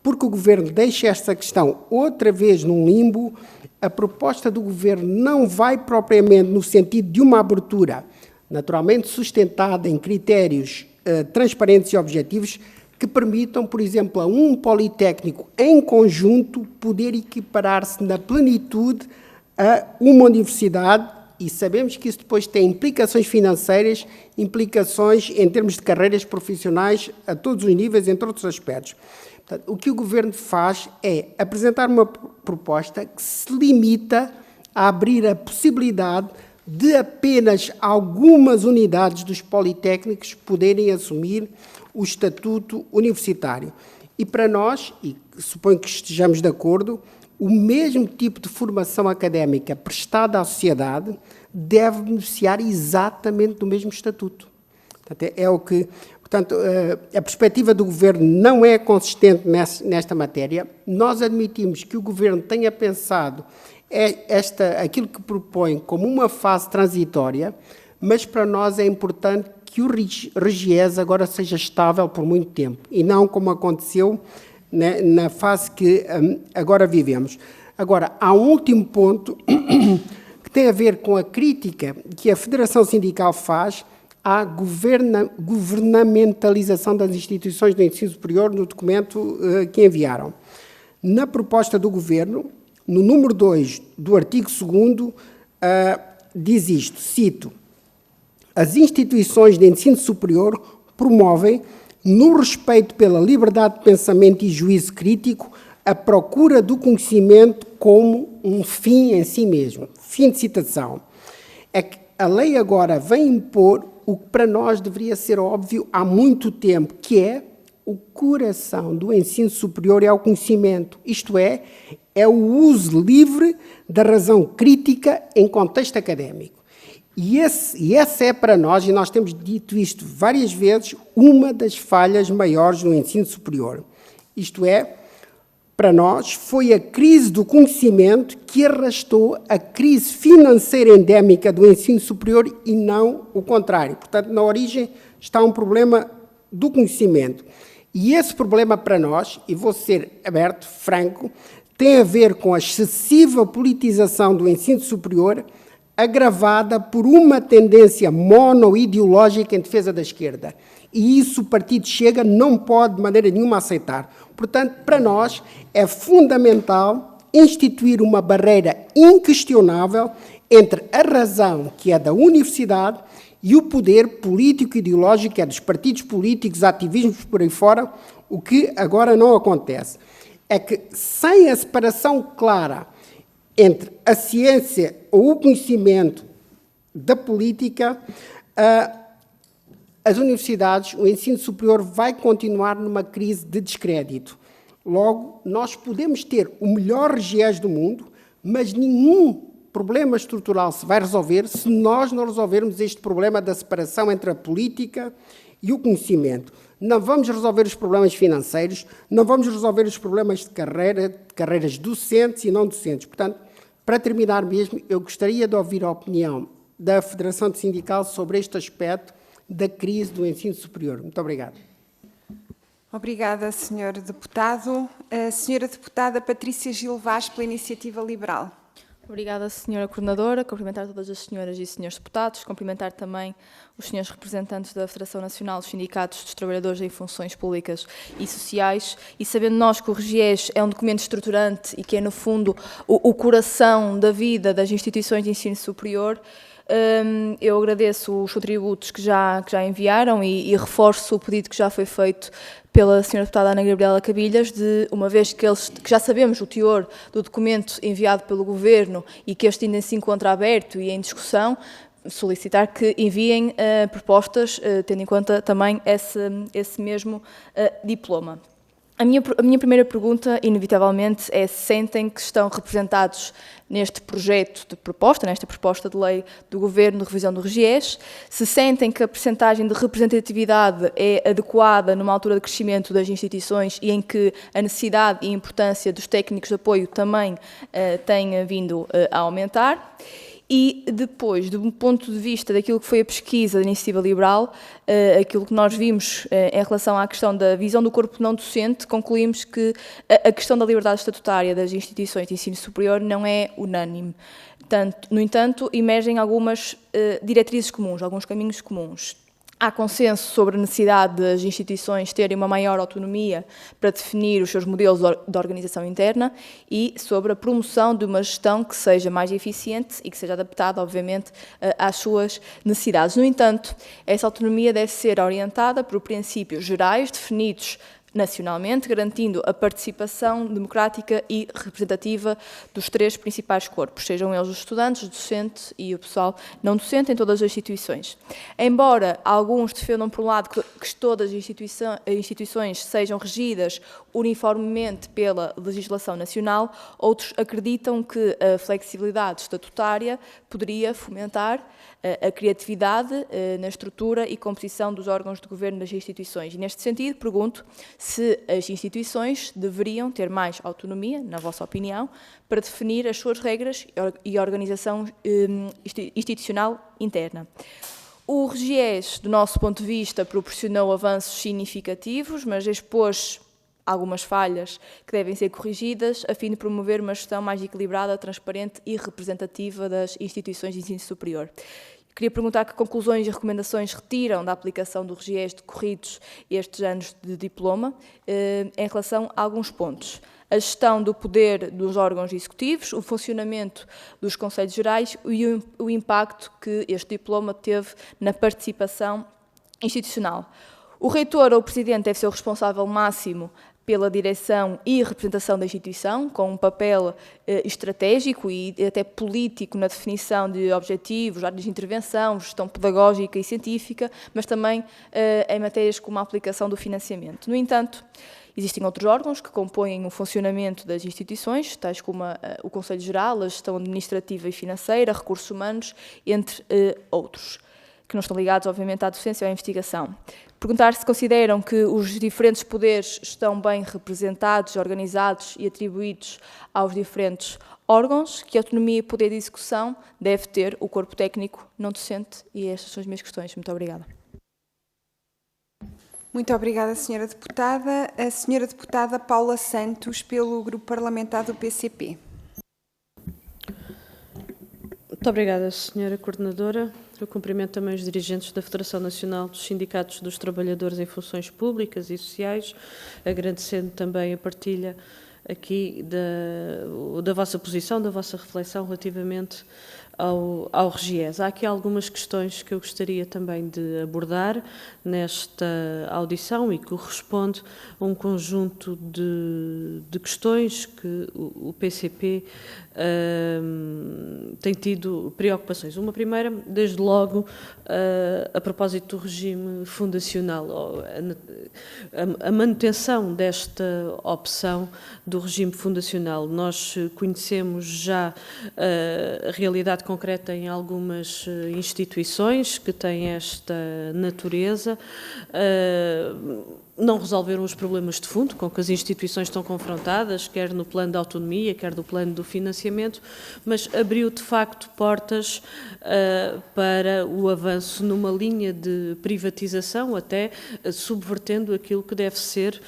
Porque o Governo deixa esta questão outra vez num limbo, a proposta do Governo não vai propriamente no sentido de uma abertura, naturalmente sustentada em critérios transparentes e objetivos, que permitam, por exemplo, a um politécnico em conjunto poder equiparar-se na plenitude a uma universidade, e sabemos que isso depois tem implicações financeiras, implicações em termos de carreiras profissionais a todos os níveis, entre outros aspectos. Portanto, o que o Governo faz é apresentar uma proposta que se limita a abrir a possibilidade de apenas algumas unidades dos politécnicos poderem assumir o estatuto universitário. E para nós, e suponho que estejamos de acordo, o mesmo tipo de formação académica prestada à sociedade deve beneficiar exatamente do mesmo estatuto. Portanto, a perspectiva do Governo não é consistente nesta matéria. Nós admitimos que o Governo tenha pensado aquilo que propõe como uma fase transitória, mas para nós é importante que o RGES agora seja estável por muito tempo, e não como aconteceu na fase que agora vivemos. Agora, há um último ponto que tem a ver com a crítica que a Federação Sindical faz à governamentalização das instituições de ensino superior no documento que enviaram. Na proposta do Governo, no número 2 do artigo 2º, diz isto, cito: as instituições de ensino superior promovem, no respeito pela liberdade de pensamento e juízo crítico, a procura do conhecimento como um fim em si mesmo. Fim de citação. É que a lei agora vem impor o que para nós deveria ser óbvio há muito tempo, que é o coração do ensino superior é o conhecimento, isto é o uso livre da razão crítica em contexto académico. E essa é para nós, e nós temos dito isto várias vezes, uma das falhas maiores no ensino superior. Isto é, para nós, foi a crise do conhecimento que arrastou a crise financeira endémica do ensino superior e não o contrário. Portanto, na origem está um problema do conhecimento. E esse problema para nós, e vou ser aberto, franco, tem a ver com a excessiva politização do ensino superior, agravada por uma tendência monoideológica em defesa da esquerda. E isso o Partido Chega não pode de maneira nenhuma aceitar. Portanto, para nós é fundamental instituir uma barreira inquestionável entre a razão, que é da universidade, e o poder político e ideológico, que é dos partidos políticos, ativismos por aí fora, o que agora não acontece. É que, sem a separação clara entre a ciência ou o conhecimento da política, as universidades, o ensino superior vai continuar numa crise de descrédito. Logo, nós podemos ter o melhor RGES do mundo, mas nenhum problema estrutural se vai resolver se nós não resolvermos este problema da separação entre a política e o conhecimento. Não vamos resolver os problemas financeiros, não vamos resolver os problemas de carreiras docentes e não docentes. Portanto, para terminar mesmo, eu gostaria de ouvir a opinião da Federação Sindical sobre este aspecto da crise do ensino superior. Muito obrigado. Obrigada, Sr. Deputado. A Sra. Deputada Patrícia Gil Vaz, pela Iniciativa Liberal. Obrigada, Sra. Coordenadora. Cumprimentar todas as senhoras e senhores deputados. Cumprimentar também os senhores representantes da Federação Nacional dos Sindicatos dos Trabalhadores em Funções Públicas e Sociais. E sabendo nós que o RGES é um documento estruturante e que é, no fundo, o coração da vida das instituições de ensino superior, eu agradeço os contributos que já enviaram e reforço o pedido que já foi feito pela Sra. Deputada Ana Gabriela Cabilhas, de, uma vez que já sabemos o teor do documento enviado pelo Governo e que este ainda se encontra aberto e em discussão, solicitar que enviem propostas, tendo em conta também esse mesmo diploma. A minha primeira pergunta, inevitavelmente, é se sentem que estão representados neste projeto de proposta, nesta proposta de lei do Governo de revisão do RGES, se sentem que a percentagem de representatividade é adequada numa altura de crescimento das instituições e em que a necessidade e a importância dos técnicos de apoio também tem vindo a aumentar. E depois, do ponto de vista daquilo que foi a pesquisa da Iniciativa Liberal, aquilo que nós vimos em relação à questão da visão do corpo não docente, concluímos que a questão da liberdade estatutária das instituições de ensino superior não é unânime. No entanto, emergem algumas diretrizes comuns, alguns caminhos comuns. Há consenso sobre a necessidade das instituições terem uma maior autonomia para definir os seus modelos de organização interna e sobre a promoção de uma gestão que seja mais eficiente e que seja adaptada, obviamente, às suas necessidades. No entanto, essa autonomia deve ser orientada por princípios gerais definidos nacionalmente, garantindo a participação democrática e representativa dos três principais corpos, sejam eles os estudantes, o docente e o pessoal não docente em todas as instituições. Embora alguns defendam, por um lado, que todas as instituições sejam regidas uniformemente pela legislação nacional, outros acreditam que a flexibilidade estatutária poderia fomentar a criatividade na estrutura e composição dos órgãos de governo das instituições. E, neste sentido, pergunto se as instituições deveriam ter mais autonomia, na vossa opinião, para definir as suas regras e organização institucional interna. O RGES, do nosso ponto de vista, proporcionou avanços significativos, mas expôs algumas falhas que devem ser corrigidas a fim de promover uma gestão mais equilibrada, transparente e representativa das instituições de ensino superior. Queria perguntar que conclusões e recomendações retiram da aplicação do RGES decorridos estes anos de diploma em relação a alguns pontos. A gestão do poder dos órgãos executivos, o funcionamento dos conselhos gerais e o impacto que este diploma teve na participação institucional. O reitor ou o presidente deve ser o responsável máximo pela direção e representação da instituição, com um papel estratégico e até político na definição de objetivos, áreas de intervenção, gestão pedagógica e científica, mas também em matérias como a aplicação do financiamento. No entanto, existem outros órgãos que compõem o funcionamento das instituições, tais como o Conselho Geral, a gestão administrativa e financeira, recursos humanos, entre outros, que não estão ligados, obviamente, à docência ou à investigação. Perguntar se consideram que os diferentes poderes estão bem representados, organizados e atribuídos aos diferentes órgãos, que autonomia e poder de execução deve ter o corpo técnico não docente, e estas são as minhas questões. Muito obrigada. Muito obrigada, Sra. Deputada. A Sra. Deputada Paula Santos, pelo Grupo Parlamentar do PCP. Muito obrigada, Sra. Coordenadora. Eu cumprimento também os dirigentes da Federação Nacional dos Sindicatos dos Trabalhadores em Funções Públicas e Sociais, agradecendo também a partilha aqui da vossa posição, da vossa reflexão relativamente ao RGES. Há aqui algumas questões que eu gostaria também de abordar nesta audição e que corresponde a um conjunto de questões que o PCP tem tido preocupações. Uma primeira, desde logo, a propósito do regime fundacional, a manutenção desta opção do regime fundacional. Nós conhecemos já a realidade concreta em algumas instituições que têm esta natureza. Não resolveram os problemas de fundo com que as instituições estão confrontadas, quer no plano da autonomia, quer do plano do financiamento, mas abriu de facto portas para o avanço numa linha de privatização, até subvertendo aquilo que deve ser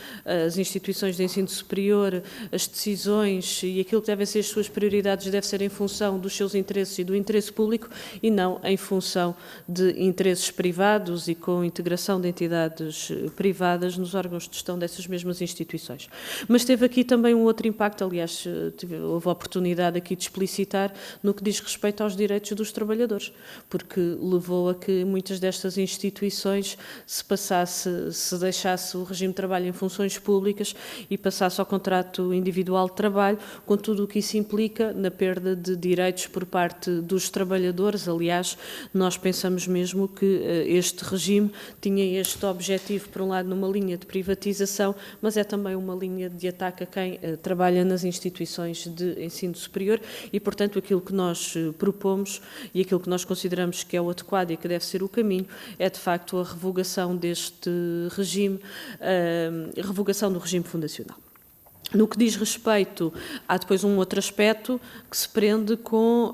as instituições de ensino superior, as decisões e aquilo que devem ser as suas prioridades deve ser em função dos seus interesses e do interesse público e não em função de interesses privados e com integração de entidades privadas nos órgãos de gestão dessas mesmas instituições. Mas teve aqui também um outro impacto, aliás, houve a oportunidade aqui de explicitar no que diz respeito aos direitos dos trabalhadores, porque levou a que muitas destas instituições se deixasse o regime de trabalho em funções públicas e passasse ao contrato individual de trabalho, com tudo o que isso implica na perda de direitos por parte dos trabalhadores. Aliás, nós pensamos mesmo que este regime tinha este objetivo, por um lado, numa linha de privatização, mas é também uma linha de ataque a quem trabalha nas instituições de ensino superior e, portanto, aquilo que nós propomos e aquilo que nós consideramos que é o adequado e que deve ser o caminho é, de facto, a revogação deste regime, a revogação do regime fundacional. No que diz respeito, há depois um outro aspecto que se prende com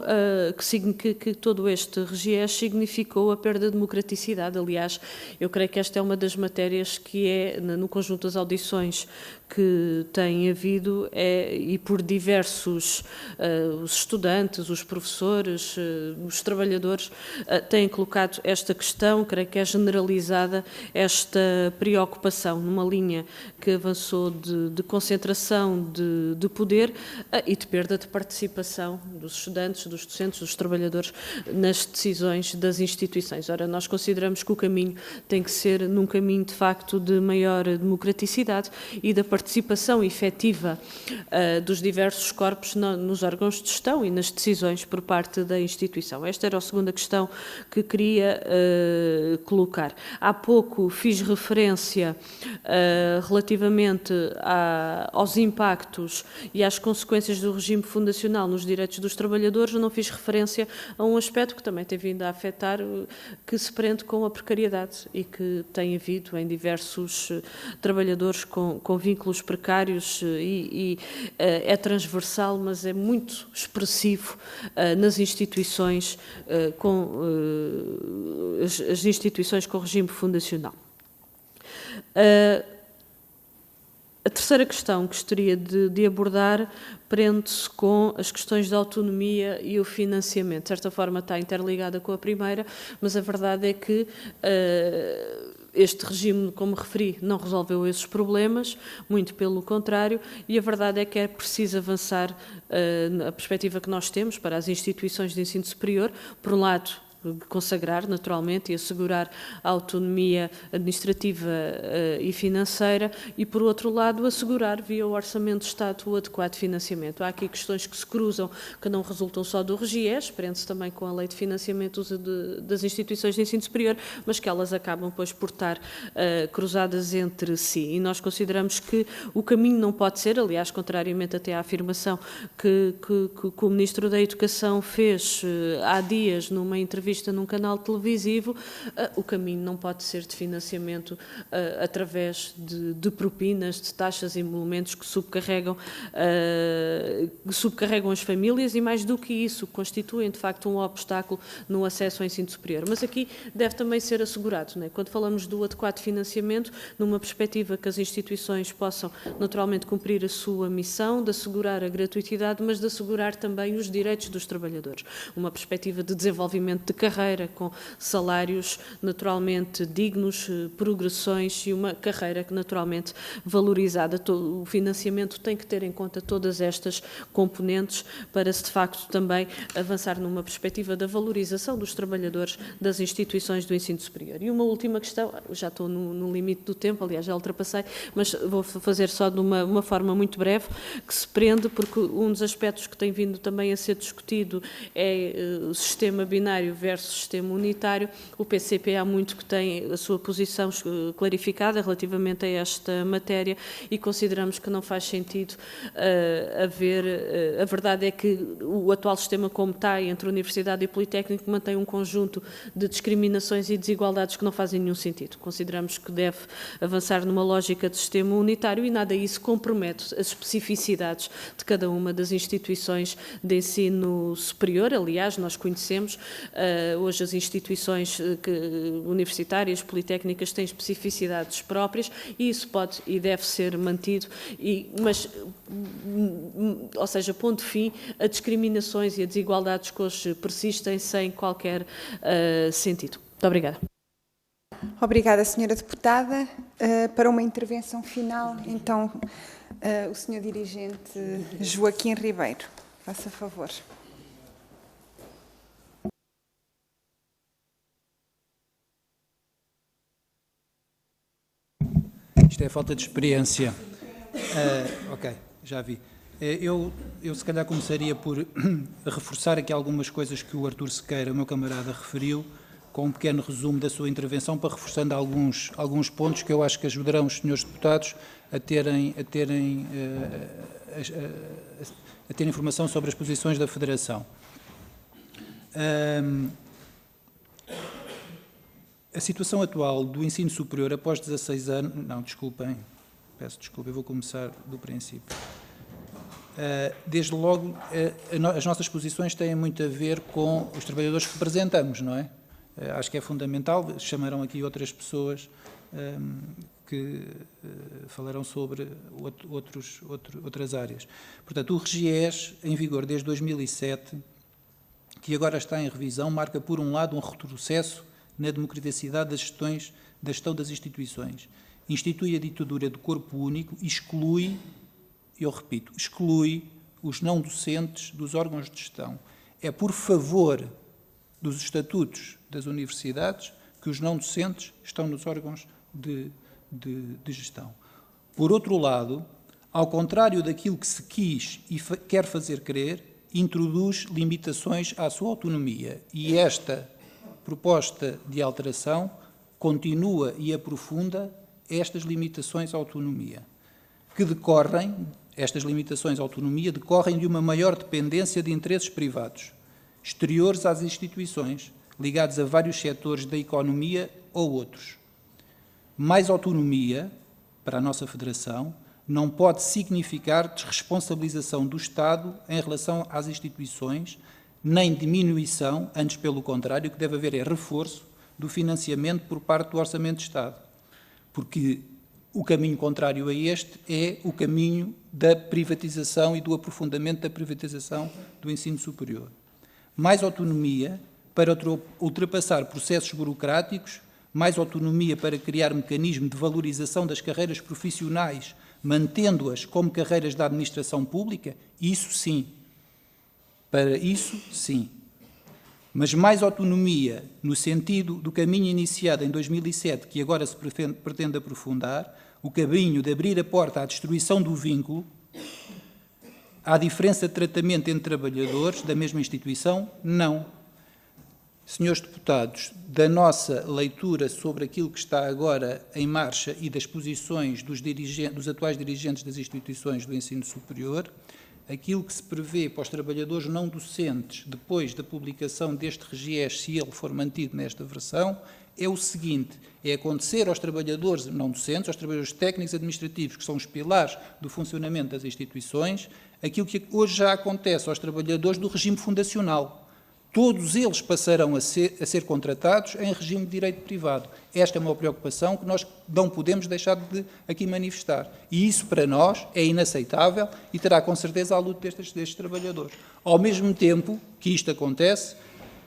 que todo este RGES significou a perda de democraticidade. Aliás, eu creio que esta é uma das matérias que é, no conjunto das audições que tem havido, e por diversos, os estudantes, os professores, os trabalhadores, têm colocado esta questão, creio que é generalizada, esta preocupação numa linha que avançou de concentração de poder e de perda de participação dos estudantes, dos docentes, dos trabalhadores nas decisões das instituições. Ora, nós consideramos que o caminho tem que ser num caminho, de facto, de maior democraticidade e da participação efetiva dos diversos corpos nos órgãos de gestão e nas decisões por parte da instituição. Esta era a segunda questão que queria colocar. Há pouco fiz referência relativamente aos impactos e às consequências do regime fundacional nos direitos dos trabalhadores. Não fiz referência a um aspecto que também tem vindo a afetar, que se prende com a precariedade e que tem havido em diversos trabalhadores com vínculos precários e é transversal, mas é muito expressivo nas instituições as instituições com regime fundacional. A terceira questão que gostaria de abordar prende-se com as questões da autonomia e o financiamento. De certa forma está interligada com a primeira, mas a verdade é que este regime, como referi, não resolveu esses problemas, muito pelo contrário, e a verdade é que é preciso avançar na perspectiva que nós temos para as instituições de ensino superior, por um lado, consagrar naturalmente e assegurar a autonomia administrativa e financeira e, por outro lado, assegurar via o Orçamento de Estado o adequado financiamento. Há aqui questões que se cruzam, que não resultam só do RGES, prende-se também com a Lei de Financiamento das Instituições de Ensino Superior, mas que elas acabam, pois, por estar cruzadas entre si. E nós consideramos que o caminho não pode ser, aliás, contrariamente até à afirmação que o Ministro da Educação fez há dias numa entrevista num canal televisivo, o caminho não pode ser de financiamento através de propinas, de taxas e emolumentos que subcarregam as famílias e, mais do que isso, constituem de facto um obstáculo no acesso ao ensino superior. Mas aqui deve também ser assegurado, não é? Quando falamos do adequado financiamento, numa perspectiva que as instituições possam naturalmente cumprir a sua missão, de assegurar a gratuitidade, mas de assegurar também os direitos dos trabalhadores. Uma perspectiva de desenvolvimento de carreira, com salários naturalmente dignos, progressões e uma carreira que naturalmente valorizada. O financiamento tem que ter em conta todas estas componentes para se de facto também avançar numa perspectiva da valorização dos trabalhadores das instituições do ensino superior. E uma última questão, já estou no limite do tempo, aliás já ultrapassei, mas vou fazer só de uma forma muito breve, que se prende, porque um dos aspectos que tem vindo também a ser discutido é o sistema binário versus sistema unitário. O PCP há muito que tem a sua posição clarificada relativamente a esta matéria e consideramos que não faz sentido haver... A verdade é que o atual sistema como está entre a Universidade e o Politécnico mantém um conjunto de discriminações e desigualdades que não fazem nenhum sentido. Consideramos que deve avançar numa lógica de sistema unitário e nada isso compromete as especificidades de cada uma das instituições de ensino superior. Aliás, nós conhecemos hoje as instituições universitárias, politécnicas, têm especificidades próprias e isso pode e deve ser mantido, ou seja, pondo fim a discriminações e a desigualdades que hoje persistem sem qualquer sentido. Muito obrigada. Obrigada, Sra. Deputada. Para uma intervenção final, então, o Sr. Dirigente Joaquim Ribeiro. Faça favor. Isto é falta de experiência. Ok, já vi. Eu se calhar começaria por reforçar aqui algumas coisas que o Artur Sequeira, o meu camarada, referiu, com um pequeno resumo da sua intervenção, para reforçando alguns pontos que eu acho que ajudarão os senhores deputados a terem informação sobre as posições da Federação. A situação atual do ensino superior após 16 anos... Não, desculpem, peço desculpa, eu vou começar do princípio. Desde logo, as nossas posições têm muito a ver com os trabalhadores que representamos, não é? Acho que é fundamental. Chamaram aqui outras pessoas que falarão sobre outras áreas. Portanto, o RGES, em vigor desde 2007, que agora está em revisão, marca, por um lado, um retrocesso na democraticidade da gestão das instituições. Institui a ditadura do corpo único e exclui, eu repito, exclui os não docentes dos órgãos de gestão. É por favor dos estatutos das universidades que os não docentes estão nos órgãos de gestão. Por outro lado, ao contrário daquilo que se quis e quer fazer crer, introduz limitações à sua autonomia e esta proposta de alteração continua e aprofunda estas limitações à autonomia, que estas limitações à autonomia decorrem de uma maior dependência de interesses privados, exteriores às instituições, ligados a vários setores da economia ou outros. Mais autonomia, para a nossa Federação, não pode significar desresponsabilização do Estado em relação às instituições, nem diminuição, antes pelo contrário, o que deve haver é reforço do financiamento por parte do Orçamento de Estado. Porque o caminho contrário a este é o caminho da privatização e do aprofundamento da privatização do ensino superior. Mais autonomia para ultrapassar processos burocráticos, mais autonomia para criar mecanismo de valorização das carreiras profissionais, mantendo-as como carreiras da administração pública, isso sim. Para isso, sim. Mas mais autonomia no sentido do caminho iniciado em 2007, que agora se pretende aprofundar, o caminho de abrir a porta à destruição do vínculo, à diferença de tratamento entre trabalhadores da mesma instituição, não. Senhores deputados, da nossa leitura sobre aquilo que está agora em marcha e das posições dos atuais dirigentes das instituições do ensino superior, aquilo que se prevê para os trabalhadores não docentes, depois da publicação deste RGES, se ele for mantido nesta versão, é o seguinte: é acontecer aos trabalhadores não docentes, aos trabalhadores técnicos administrativos, que são os pilares do funcionamento das instituições, aquilo que hoje já acontece aos trabalhadores do regime fundacional. Todos eles passarão a ser contratados em regime de direito privado. Esta é uma preocupação que nós não podemos deixar de aqui manifestar. E isso, para nós, é inaceitável e terá, com certeza, a luta destes trabalhadores. Ao mesmo tempo que isto acontece,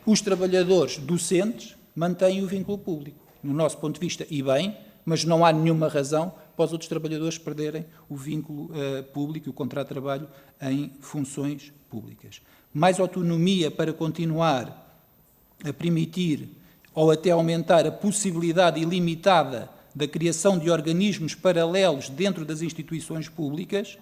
Os trabalhadores docentes mantêm o vínculo público. No nosso ponto de vista, e bem, mas não há nenhuma razão para os outros trabalhadores perderem o vínculo público e o contrato de trabalho em funções públicas. Mais autonomia para continuar a permitir ou até aumentar a possibilidade ilimitada da criação de organismos paralelos dentro das instituições públicas,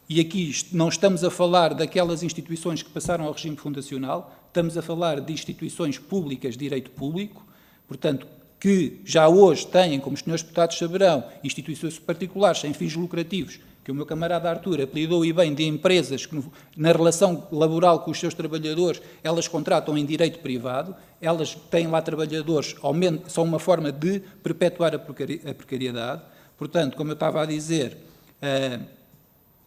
e aqui não estamos a falar daquelas instituições que passaram ao regime fundacional, estamos a falar de instituições públicas de direito público, portanto, que já hoje têm, como os senhores deputados saberão, instituições particulares sem fins lucrativos, que o meu camarada Artur apelidou e bem de empresas que, na relação laboral com os seus trabalhadores, elas contratam em direito privado, elas têm lá trabalhadores, são uma forma de perpetuar a precariedade. Portanto, como eu estava a dizer,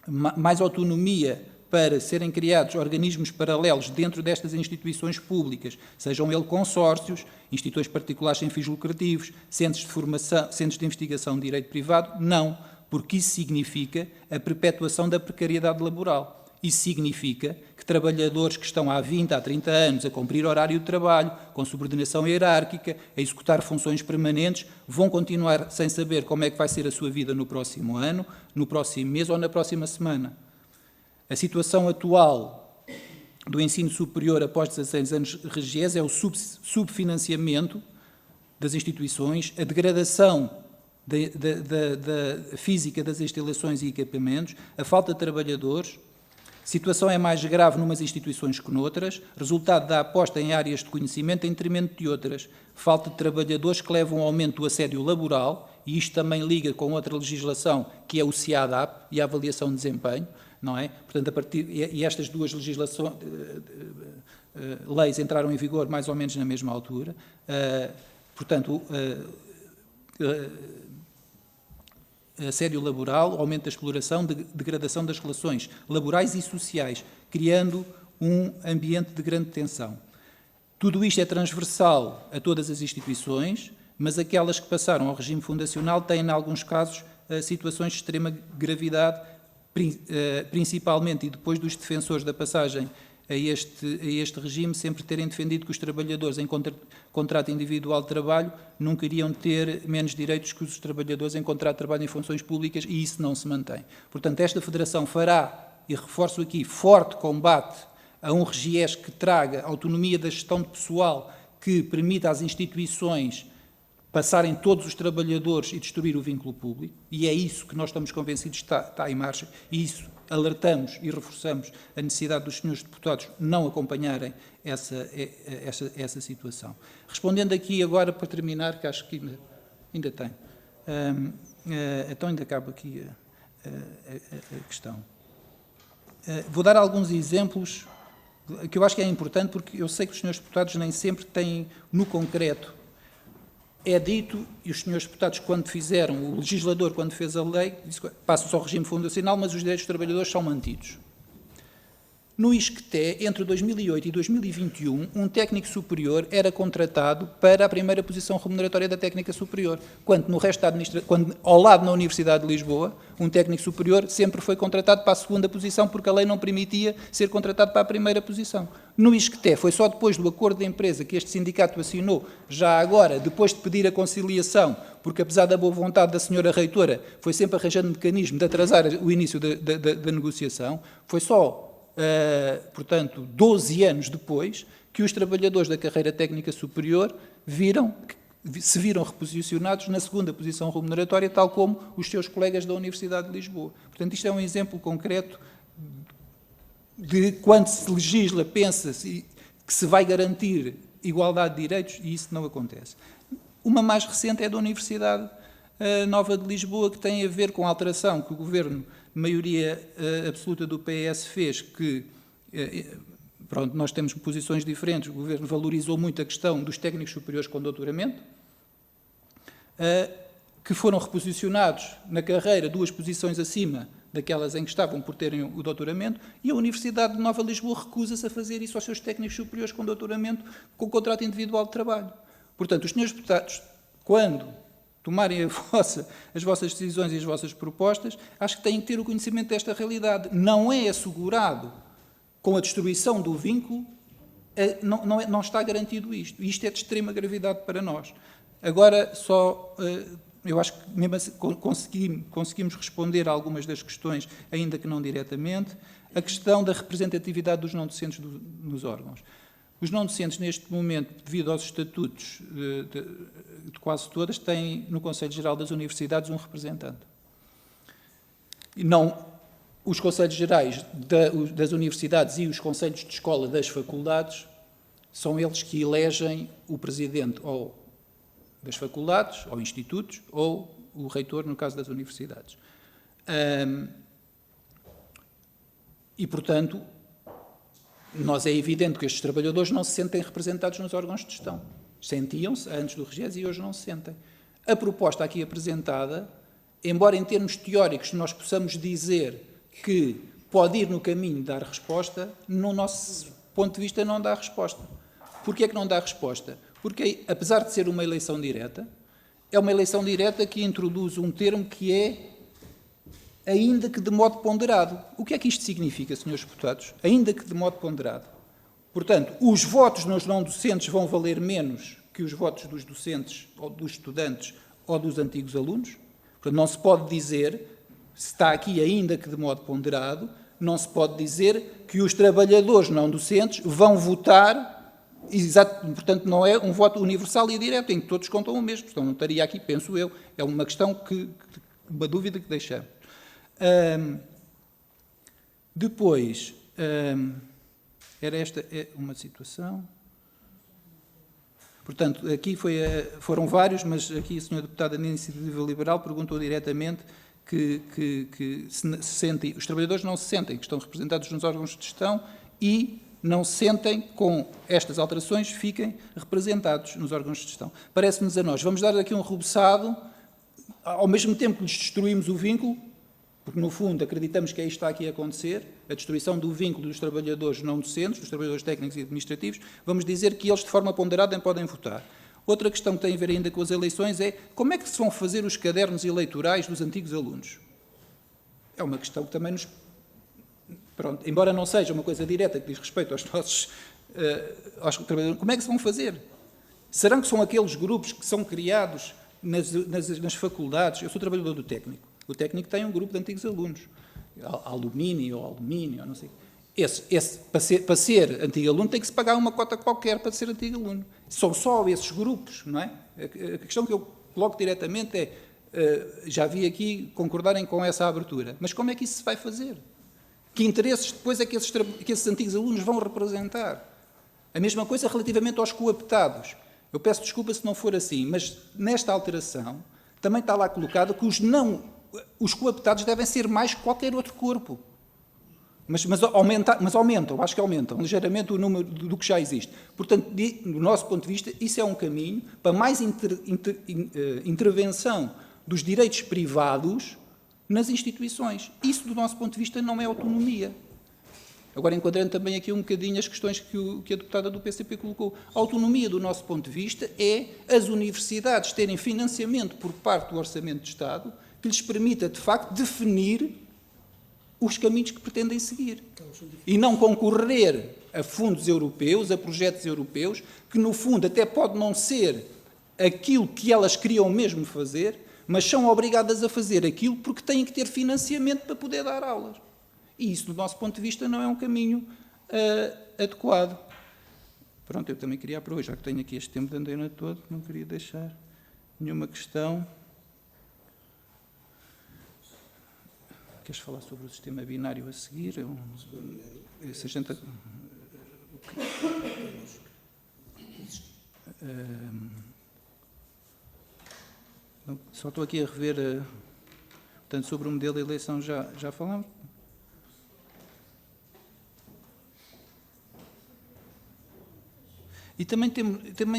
mais autonomia para serem criados organismos paralelos dentro destas instituições públicas, sejam eles consórcios, instituições particulares sem fins lucrativos, centros de formação, centros de investigação de direito privado, não, porque isso significa a perpetuação da precariedade laboral. Isso significa que trabalhadores que estão há 20, há 30 anos a cumprir horário de trabalho, com subordinação hierárquica, a executar funções permanentes, vão continuar sem saber como é que vai ser a sua vida no próximo ano, no próximo mês ou na próxima semana. A situação atual do ensino superior após 16 anos regies é o subfinanciamento das instituições, a degradação da física das instalações e equipamentos, a falta de trabalhadores. A situação é mais grave numas instituições que noutras, resultado da aposta em áreas de conhecimento em detrimento de outras, falta de trabalhadores que levam ao aumento do assédio laboral, e isto também liga com outra legislação, que é o CIADAP e a avaliação de desempenho, não é? Portanto, e estas duas leis entraram em vigor mais ou menos na mesma altura. Portanto, assédio laboral, aumento da exploração, degradação das relações laborais e sociais, criando um ambiente de grande tensão. Tudo isto é transversal a todas as instituições, mas aquelas que passaram ao regime fundacional têm, em alguns casos, situações de extrema gravidade, principalmente, e depois dos defensores da passagem a este regime sempre terem defendido que os trabalhadores em contrato individual de trabalho nunca iriam ter menos direitos que os trabalhadores em contrato de trabalho em funções públicas, e isso não se mantém. Portanto, esta Federação fará, e reforço aqui, forte combate a um regies que traga autonomia da gestão de pessoal, que permita às instituições passarem todos os trabalhadores e destruir o vínculo público, e é isso que nós estamos convencidos está em marcha, e isso alertamos e reforçamos a necessidade dos senhores deputados não acompanharem essa situação. Respondendo aqui agora, para terminar, que acho que ainda tem, então ainda cabe aqui a questão. Vou dar alguns exemplos que eu acho que é importante, porque eu sei que os senhores deputados nem sempre têm no concreto. É dito, e os senhores deputados, quando fizeram, o legislador, quando fez a lei, disse que passa-se ao regime fundacional, mas os direitos dos trabalhadores são mantidos. No ISCTE, entre 2008 e 2021, um técnico superior era contratado para a primeira posição remuneratória da técnica superior, quando no resto da administração, ao lado na Universidade de Lisboa, um técnico superior sempre foi contratado para a segunda posição, porque a lei não permitia ser contratado para a primeira posição. No ISCTE, foi só depois do acordo de empresa que este sindicato assinou, já agora, depois de pedir a conciliação, porque apesar da boa vontade da senhora reitora, foi sempre arranjando mecanismo de atrasar o início da negociação, foi só portanto, 12 anos depois, que os trabalhadores da carreira técnica superior se viram reposicionados na segunda posição remuneratória, tal como os seus colegas da Universidade de Lisboa. Portanto, isto é um exemplo concreto de quando se legisla, pensa-se que se vai garantir igualdade de direitos, e isso não acontece. Uma mais recente é da Universidade Nova de Lisboa, que tem a ver com a alteração que o Governo, maioria absoluta do PS, fez, que, pronto, nós temos posições diferentes, o Governo valorizou muito a questão dos técnicos superiores com doutoramento, que foram reposicionados na carreira 2 posições acima daquelas em que estavam por terem o doutoramento, e a Universidade de Nova Lisboa recusa-se a fazer isso aos seus técnicos superiores com doutoramento, com contrato individual de trabalho. Portanto, os senhores deputados, quando tomarem as vossas decisões e as vossas propostas, acho que têm que ter o conhecimento desta realidade. Não é assegurado, com a destruição do vínculo, não está garantido isto. Isto é de extrema gravidade para nós. Agora, eu acho que mesmo assim conseguimos responder a algumas das questões, ainda que não diretamente. A questão da representatividade dos não-docentes nos órgãos. Os não-docentes, neste momento, devido aos estatutos de quase todas, têm no Conselho Geral das Universidades um representante. E não os Conselhos Gerais das Universidades e os Conselhos de Escola das Faculdades são eles que elegem o presidente ou das faculdades, ou institutos, ou o reitor, no caso das universidades. E, portanto, é evidente que estes trabalhadores não se sentem representados nos órgãos de gestão. Sentiam-se antes do REGES e hoje não se sentem. A proposta aqui apresentada, embora em termos teóricos nós possamos dizer que pode ir no caminho de dar resposta, no nosso ponto de vista não dá resposta. Porquê é que não dá resposta? Porque, apesar de ser uma eleição direta, é uma eleição direta que introduz um termo que é ainda que de modo ponderado. O que é que isto significa, senhores deputados? Ainda que de modo ponderado. Portanto, os votos nos não-docentes vão valer menos que os votos dos docentes, ou dos estudantes, ou dos antigos alunos. Portanto, não se pode dizer, se está aqui ainda que de modo ponderado, não se pode dizer que os trabalhadores não-docentes vão votar. Exato, portanto, não é um voto universal e direto, em que todos contam o mesmo. Então, não estaria aqui, penso eu. É uma questão uma dúvida que deixamos. Depois, era esta uma situação. Portanto, aqui foram vários, mas aqui a senhora deputada da Iniciativa Liberal perguntou diretamente que os trabalhadores não se sentem que estão representados nos órgãos de gestão e não se sentem, com estas alterações, fiquem representados nos órgãos de gestão. Parece-nos a nós, vamos dar aqui um rebuçado, ao mesmo tempo que lhes destruímos o vínculo, porque, no fundo, acreditamos que é isto que está aqui a acontecer, a destruição do vínculo dos trabalhadores não docentes, dos trabalhadores técnicos e administrativos, vamos dizer que eles, de forma ponderada, nem podem votar. Outra questão que tem a ver ainda com as eleições é como é que se vão fazer os cadernos eleitorais dos antigos alunos? É uma questão que também nos... Pronto, embora não seja uma coisa direta que diz respeito aos nossos aos trabalhadores, como é que se vão fazer? Serão que são aqueles grupos que são criados nas faculdades? Eu sou trabalhador do técnico. O técnico tem um grupo de antigos alunos, alumínio, ou não sei. Para ser antigo aluno, tem que se pagar uma cota qualquer para ser antigo aluno. São só esses grupos, não é? A questão que eu coloco diretamente é, já vi aqui concordarem com essa abertura, mas como é que isso se vai fazer? Que interesses depois é que esses antigos alunos vão representar? A mesma coisa relativamente aos cooptados. Eu peço desculpa se não for assim, mas nesta alteração também está lá colocado que os cooptados devem ser mais que qualquer outro corpo. Mas aumentam, acho que aumentam ligeiramente o número do que já existe. Portanto, do nosso ponto de vista, isso é um caminho para mais intervenção dos direitos privados nas instituições. Isso, do nosso ponto de vista, não é autonomia. Agora, enquadrando também aqui um bocadinho as questões que a deputada do PCP colocou. A autonomia, do nosso ponto de vista, é as universidades terem financiamento por parte do Orçamento de Estado que lhes permita, de facto, definir os caminhos que pretendem seguir. E não concorrer a fundos europeus, a projetos europeus, que, no fundo, até pode não ser aquilo que elas queriam mesmo fazer, mas são obrigadas a fazer aquilo porque têm que ter financiamento para poder dar aulas. E isso, do nosso ponto de vista, não é um caminho adequado. Pronto, eu também queria aproveitar, já que tenho aqui este tempo de antena todo, não queria deixar nenhuma questão. Queres falar sobre o sistema binário a seguir? Se a gente... Só estou aqui a rever, portanto, sobre o modelo de eleição já falamos. E também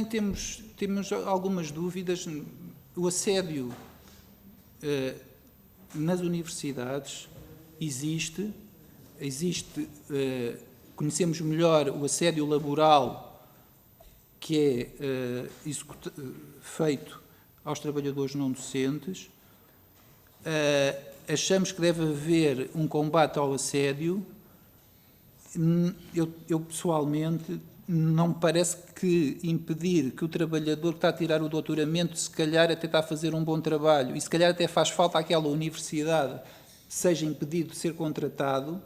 temos algumas dúvidas. O assédio nas universidades existe, conhecemos melhor o assédio laboral que é feito aos trabalhadores não docentes. Achamos que deve haver um combate ao assédio. Eu pessoalmente não me parece que impedir que o trabalhador que está a tirar o doutoramento, se calhar até está a fazer um bom trabalho, e se calhar até faz falta àquela universidade, seja impedido de ser contratado,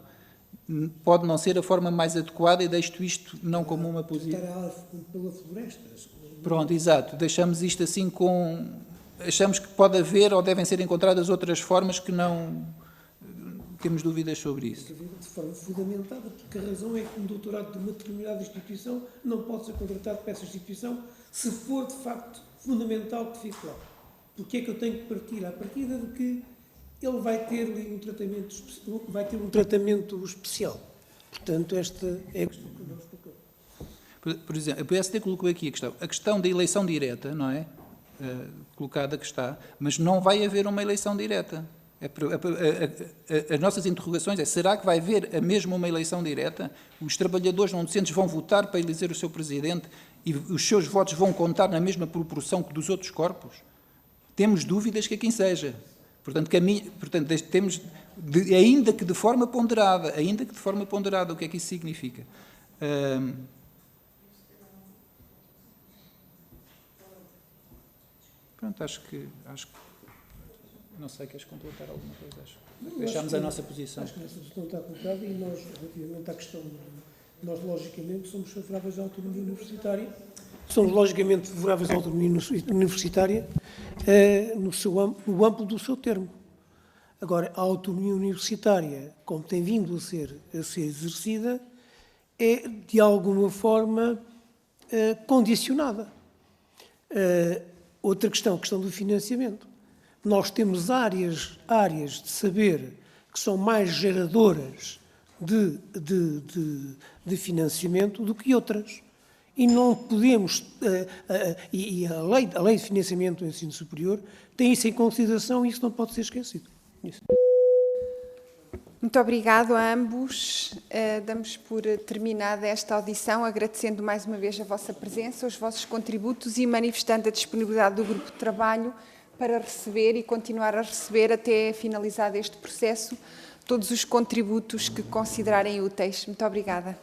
pode não ser a forma mais adequada, e deixo isto não como uma posição. Pela floresta. Pronto, exato. Deixamos isto assim com... Achamos que pode haver ou devem ser encontradas outras formas que não... Temos dúvidas sobre isso. De forma fundamentada, porque a razão é que um doutorado de uma determinada instituição não pode ser contratado para essa instituição se for, de facto, fundamental que fique lá. Porque é que eu tenho que partir à partida de que ele vai ter ali um tratamento especial. Portanto, esta é a questão que nós colocamos. Por exemplo, a PSD colocou aqui a questão da eleição direta, não é? Colocada que está, mas não vai haver uma eleição direta. As nossas interrogações é, será que vai haver a mesma uma eleição direta? Os trabalhadores não docentes vão votar para eleger o seu presidente e os seus votos vão contar na mesma proporção que dos outros corpos? Temos dúvidas que assim seja. Portanto, temos, ainda que de forma ponderada, o que é que isso significa? Pronto, acho que não sei, queres completar alguma coisa? Deixamos a nossa posição. Acho que a nossa posição está colocada e nós, relativamente à questão, nós logicamente somos favoráveis à autonomia universitária. Somos logicamente favoráveis à autonomia universitária no amplo do seu termo. Agora, a autonomia universitária, como tem vindo a ser exercida, é de alguma forma condicionada. Outra questão, a questão do financiamento. Nós temos áreas de saber que são mais geradoras de financiamento do que outras. E não podemos... a lei de financiamento do ensino superior tem isso em consideração e isso não pode ser esquecido. Isso. Muito obrigado a ambos. Damos por terminada esta audição, agradecendo mais uma vez a vossa presença, os vossos contributos e manifestando a disponibilidade do grupo de trabalho para receber e continuar a receber até finalizado este processo todos os contributos que considerarem úteis. Muito obrigada.